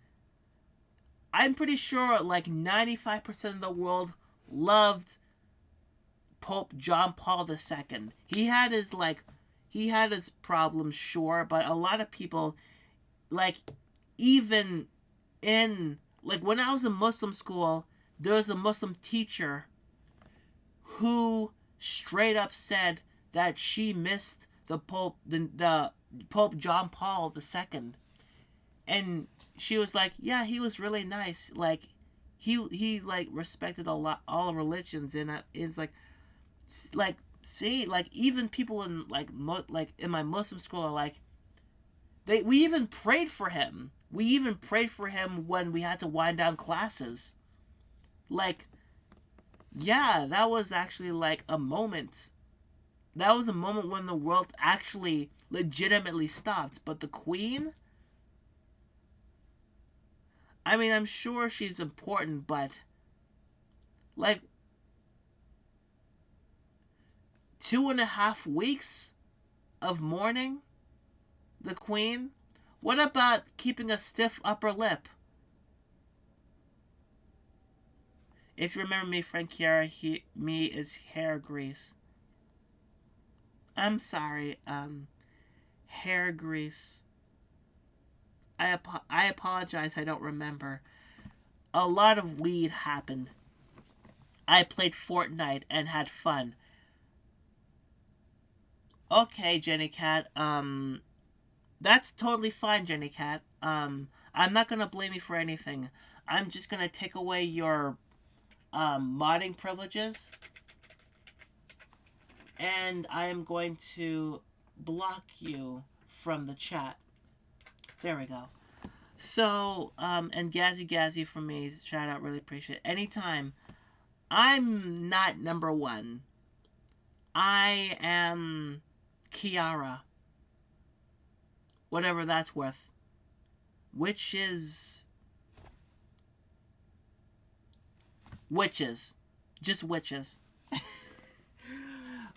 I'm pretty sure, 95% of the world loved Pope John Paul II. He had his problems, sure, but a lot of people, even in, when I was in Muslim school, there was a Muslim teacher who straight up said that she missed the Pope, the Pope John Paul II. And she was like, yeah, he was really nice. He respected a lot, all religions, and it's see, even people in in my Muslim school are like, we even prayed for him. We even prayed for him when we had to wind down classes. Yeah, that was actually a moment. That was a moment when the world actually legitimately stopped. But the Queen, I mean, I'm sure she's important, but 2.5 weeks of mourning the Queen? What about keeping a stiff upper lip? If you remember me, friend Kiara, me is hair grease. I'm sorry, hair grease. I apologize, I don't remember. A lot of weed happened. I played Fortnite and had fun. Okay, Jenny Cat, that's totally fine, Jenny Cat. I'm not gonna blame you for anything. I'm just gonna take away your, modding privileges. And I am going to block you from the chat. There we go. So, and Gazzy from me, shout out, really appreciate it. Anytime. I'm not number 1. I am Kiara. Whatever that's worth. Witches. Just witches.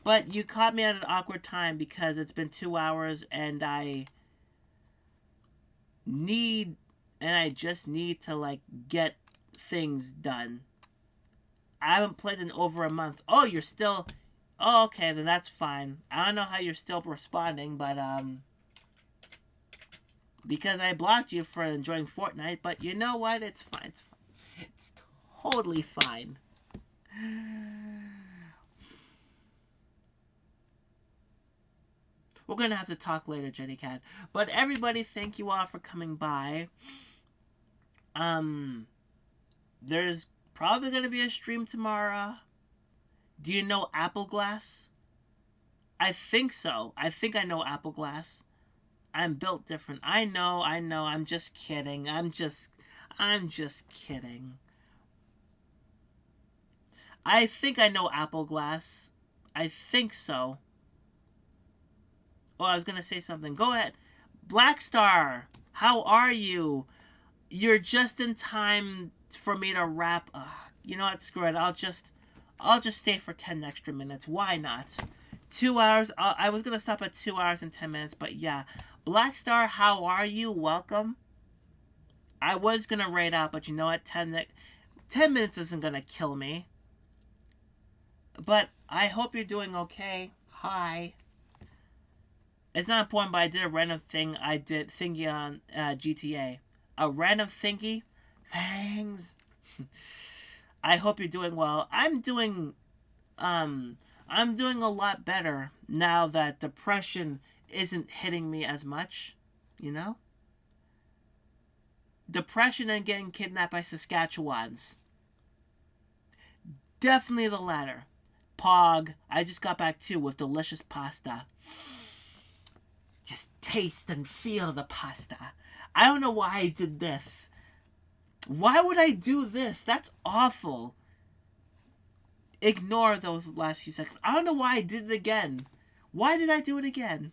But you caught me at an awkward time because it's been 2 hours and I just need to get things done. I haven't played in over a month. Oh, you're still... Oh, okay, then that's fine. I don't know how you're still responding, but, because I blocked you for enjoying Fortnite, but you know what? It's fine. It's fine. It's totally fine. We're going to have to talk later, Jenny Cat. But everybody, thank you all for coming by. There's probably going to be a stream tomorrow. Do you know Appleglass? I think so. I think I know Appleglass. I'm built different. I know. I'm just kidding. I'm just kidding. I think I know Appleglass. I think so. Oh, I was gonna say something. Go ahead. Black Star, how are you? You're just in time for me to wrap. You know what? Screw it. I'll just stay for 10 extra minutes. Why not? 2 hours. I was gonna stop at 2 hours and 10 minutes, but yeah. Black Star, how are you? Welcome. I was gonna raid out, but you know what? 10 minutes isn't gonna kill me. But I hope you're doing okay. Hi. It's not important, but I did a random thing. I did thingy on GTA. A random thingy? Thanks. I hope you're doing well. I'm doing a lot better now that depression isn't hitting me as much, you know? Depression and getting kidnapped by Saskatchewans. Definitely the latter. Pog, I just got back too with delicious pasta. Just taste and feel the pasta. I don't know why I did this. Why would I do this? That's awful. Ignore those last few seconds. I don't know why I did it again. Why did I do it again?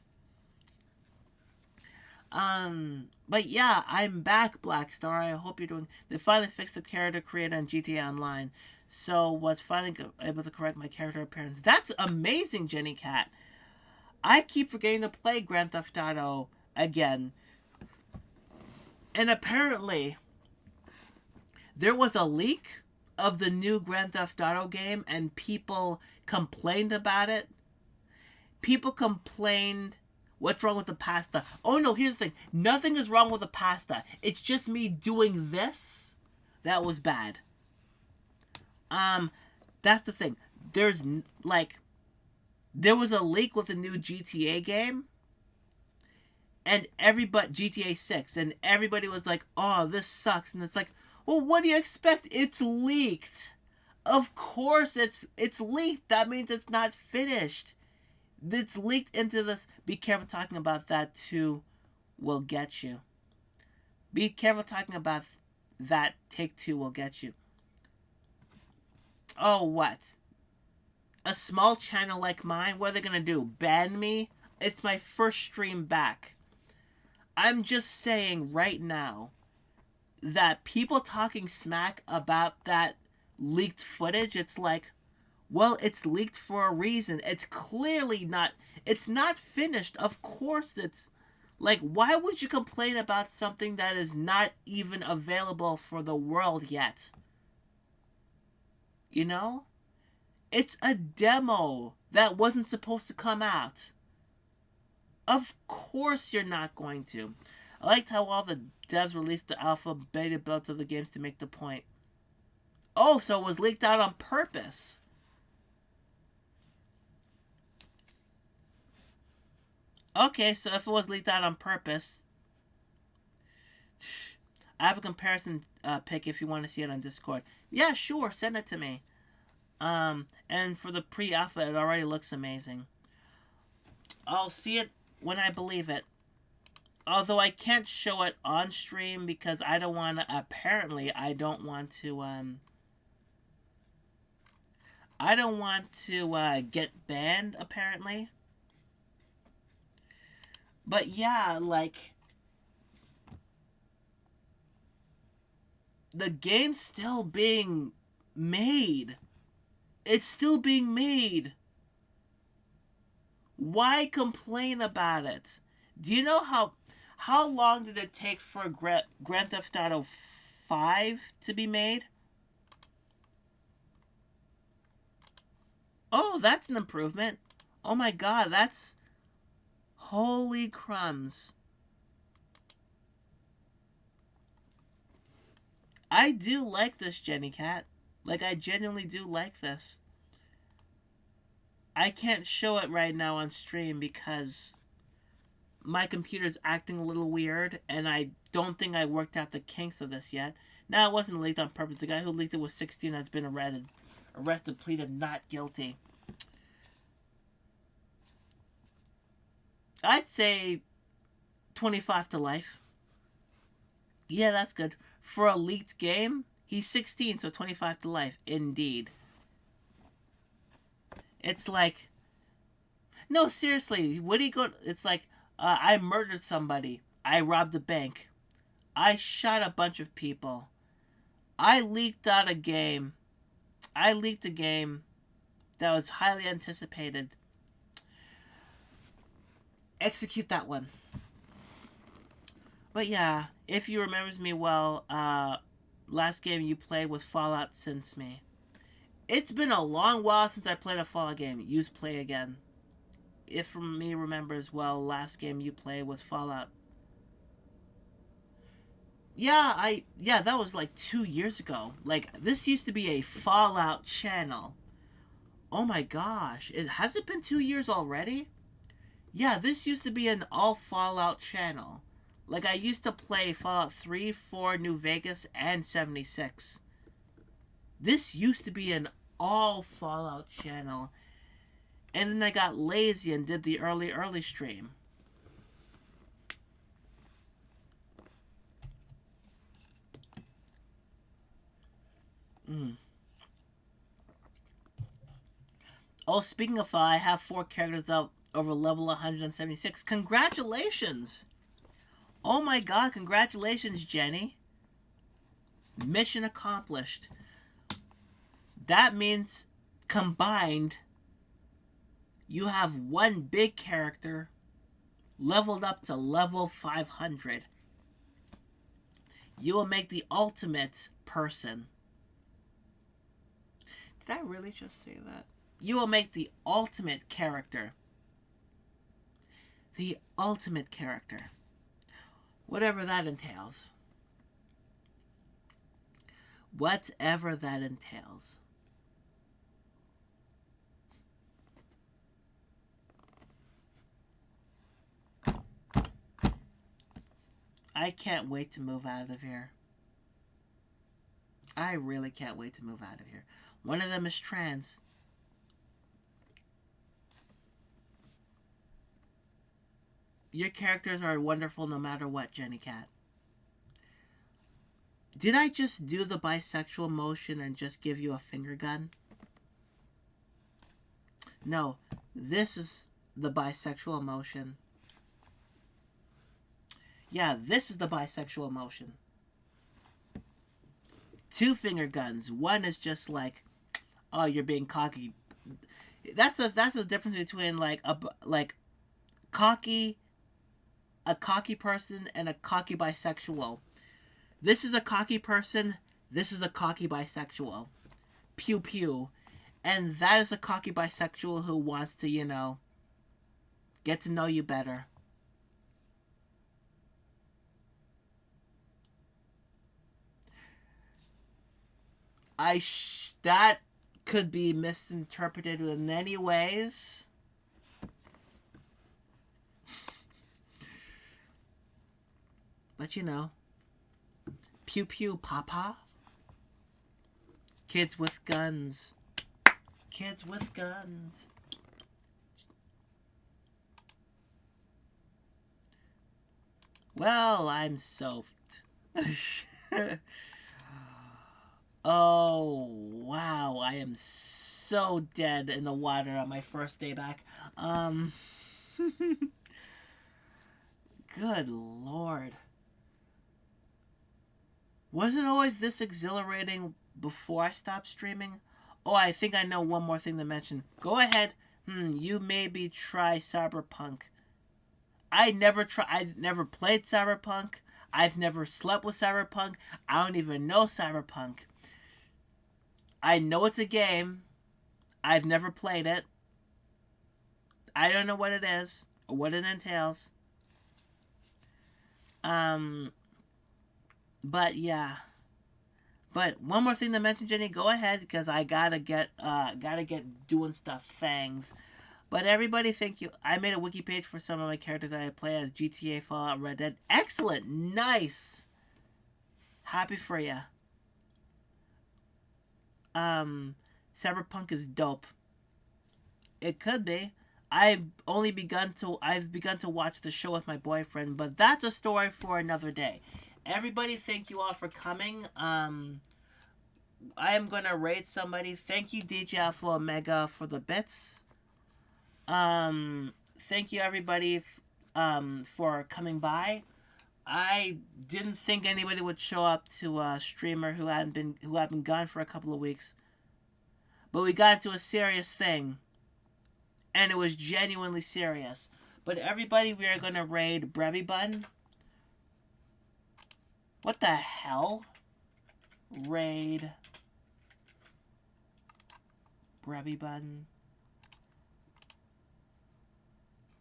But yeah, I'm back, Black Star. I hope you're doing... They finally fixed the character creator on GTA Online. So, was finally able to correct my character appearance. That's amazing, Jenny Cat. I keep forgetting to play Grand Theft Auto again. And apparently, there was a leak of the new Grand Theft Auto game, and people complained about it. People complained, what's wrong with the pasta? Oh no, here's the thing. Nothing is wrong with the pasta. It's just me doing this. That was bad. That's the thing. There's, like, there was a leak with the new GTA game. And GTA 6. And everybody was like, oh, this sucks. And it's like, well, what do you expect? It's leaked. Of course it's leaked. That means it's not finished. It's leaked into this. Be careful talking about that too. Will get you. Be careful talking about that. Take-Two will get you. Oh, what? A small channel like mine? What are they gonna do? Ban me? It's my first stream back. I'm just saying right now that people talking smack about that leaked footage, it's like, well, it's leaked for a reason. It's clearly not... It's not finished. Of course it's... Like, why would you complain about something that is not even available for the world yet? You know? It's a demo that wasn't supposed to come out. Of course you're not going to. I liked how all the devs released the alpha beta builds of the games to make the point. Oh, so it was leaked out on purpose. Okay, so if it was leaked out on purpose, I have a comparison pic if you want to see it on Discord. Yeah, sure, send it to me. And for the pre-alpha, it already looks amazing. I'll see it when I believe it. Although I can't show it on stream because I don't want to... Apparently, I don't want to... I don't want to get banned, apparently. But yeah, like... The game's still being made. It's still being made. Why complain about it? Do you know how long did it take for Grand Theft Auto 5 to be made? Oh, that's an improvement. Oh my god, that's... Holy crumbs. I do like this, Jenny Cat. Like, I genuinely do like this. I can't show it right now on stream because my computer's acting a little weird, and I don't think I worked out the kinks of this yet. Now, it wasn't leaked on purpose. The guy who leaked it was 16 and has been arrested, pleaded not guilty. I'd say 25 to life. Yeah, that's good. For a leaked game, he's 16, so 25 to life. Indeed. It's like, No, seriously, what do you go? It's like, I murdered somebody. I robbed a bank. I shot a bunch of people. I leaked out a game. I leaked a game that was highly anticipated. Execute that one. But yeah, if you remembers me well, last game you played was Fallout Since Me. It's been a long while since I played a Fallout game. Use play again. If me remembers well, last game you played was Fallout. Yeah, that was like 2 years ago. Like, this used to be a Fallout channel. Oh my gosh, has it been 2 years already? Yeah, this used to be an all Fallout channel. Like, I used to play Fallout 3, 4, New Vegas, and 76. This used to be an all Fallout channel. And then I got lazy and did the early stream. Oh, speaking of I have 4 characters up over level 176. Congratulations! Oh my god, congratulations, Jenny. Mission accomplished. That means, combined, you have one big character leveled up to level 500. You will make the ultimate person. Did I really just say that? You will make the ultimate character. The ultimate character. Whatever that entails. Whatever that entails. I can't wait to move out of here. I really can't wait to move out of here. One of them is trans. Your characters are wonderful no matter what, Jenny Cat. Did I just do the bisexual motion and just give you a finger gun? No, this is the bisexual motion. Yeah, this is the bisexual motion. 2 finger guns. One is just like, oh, you're being cocky. That's the difference between like a cocky person and a cocky bisexual. This is a cocky person. This is a cocky bisexual. Pew pew. And that is a cocky bisexual who wants to, get to know you better. That could be misinterpreted in many ways. But pew pew papa. Kids with guns. Kids with guns. Well, I'm soaked. Oh, wow. I am so dead in the water on my first day back. Good Lord. Was it always this exhilarating before I stopped streaming? Oh, I think I know one more thing to mention. Go ahead. You maybe try Cyberpunk. I never played Cyberpunk. I've never slept with Cyberpunk. I don't even know Cyberpunk. I know it's a game. I've never played it. I don't know what it is or what it entails. But yeah. But one more thing to mention, Jenny. Go ahead, because I gotta get doing stuff. Thanks. But everybody, thank you. I made a wiki page for some of my characters that I play as GTA, Fallout, Red Dead. Excellent, nice. Happy for ya. Cyberpunk is dope. It could be. I've begun to watch the show with my boyfriend, but that's a story for another day. Everybody, thank you all for coming. I am gonna rate somebody. Thank you, DJ Alpha Omega, for the bits. Thank you everybody for coming by. I didn't think anybody would show up to a streamer who had been gone for a couple of weeks. But we got into a serious thing, and it was genuinely serious. But everybody, we are gonna raid Brebibun. What the hell? Raid Brebibun.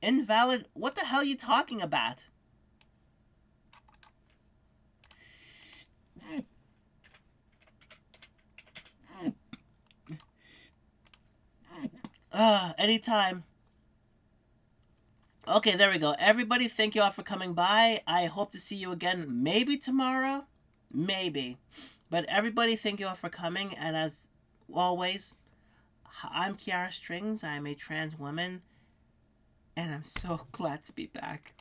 Invalid. What the hell are you talking about? Anytime. Okay, there we go. Everybody, thank you all for coming by. I hope to see you again maybe tomorrow. Maybe. But everybody, thank you all for coming. And as always, I'm Kiara Strings. I'm a trans woman. And I'm so glad to be back.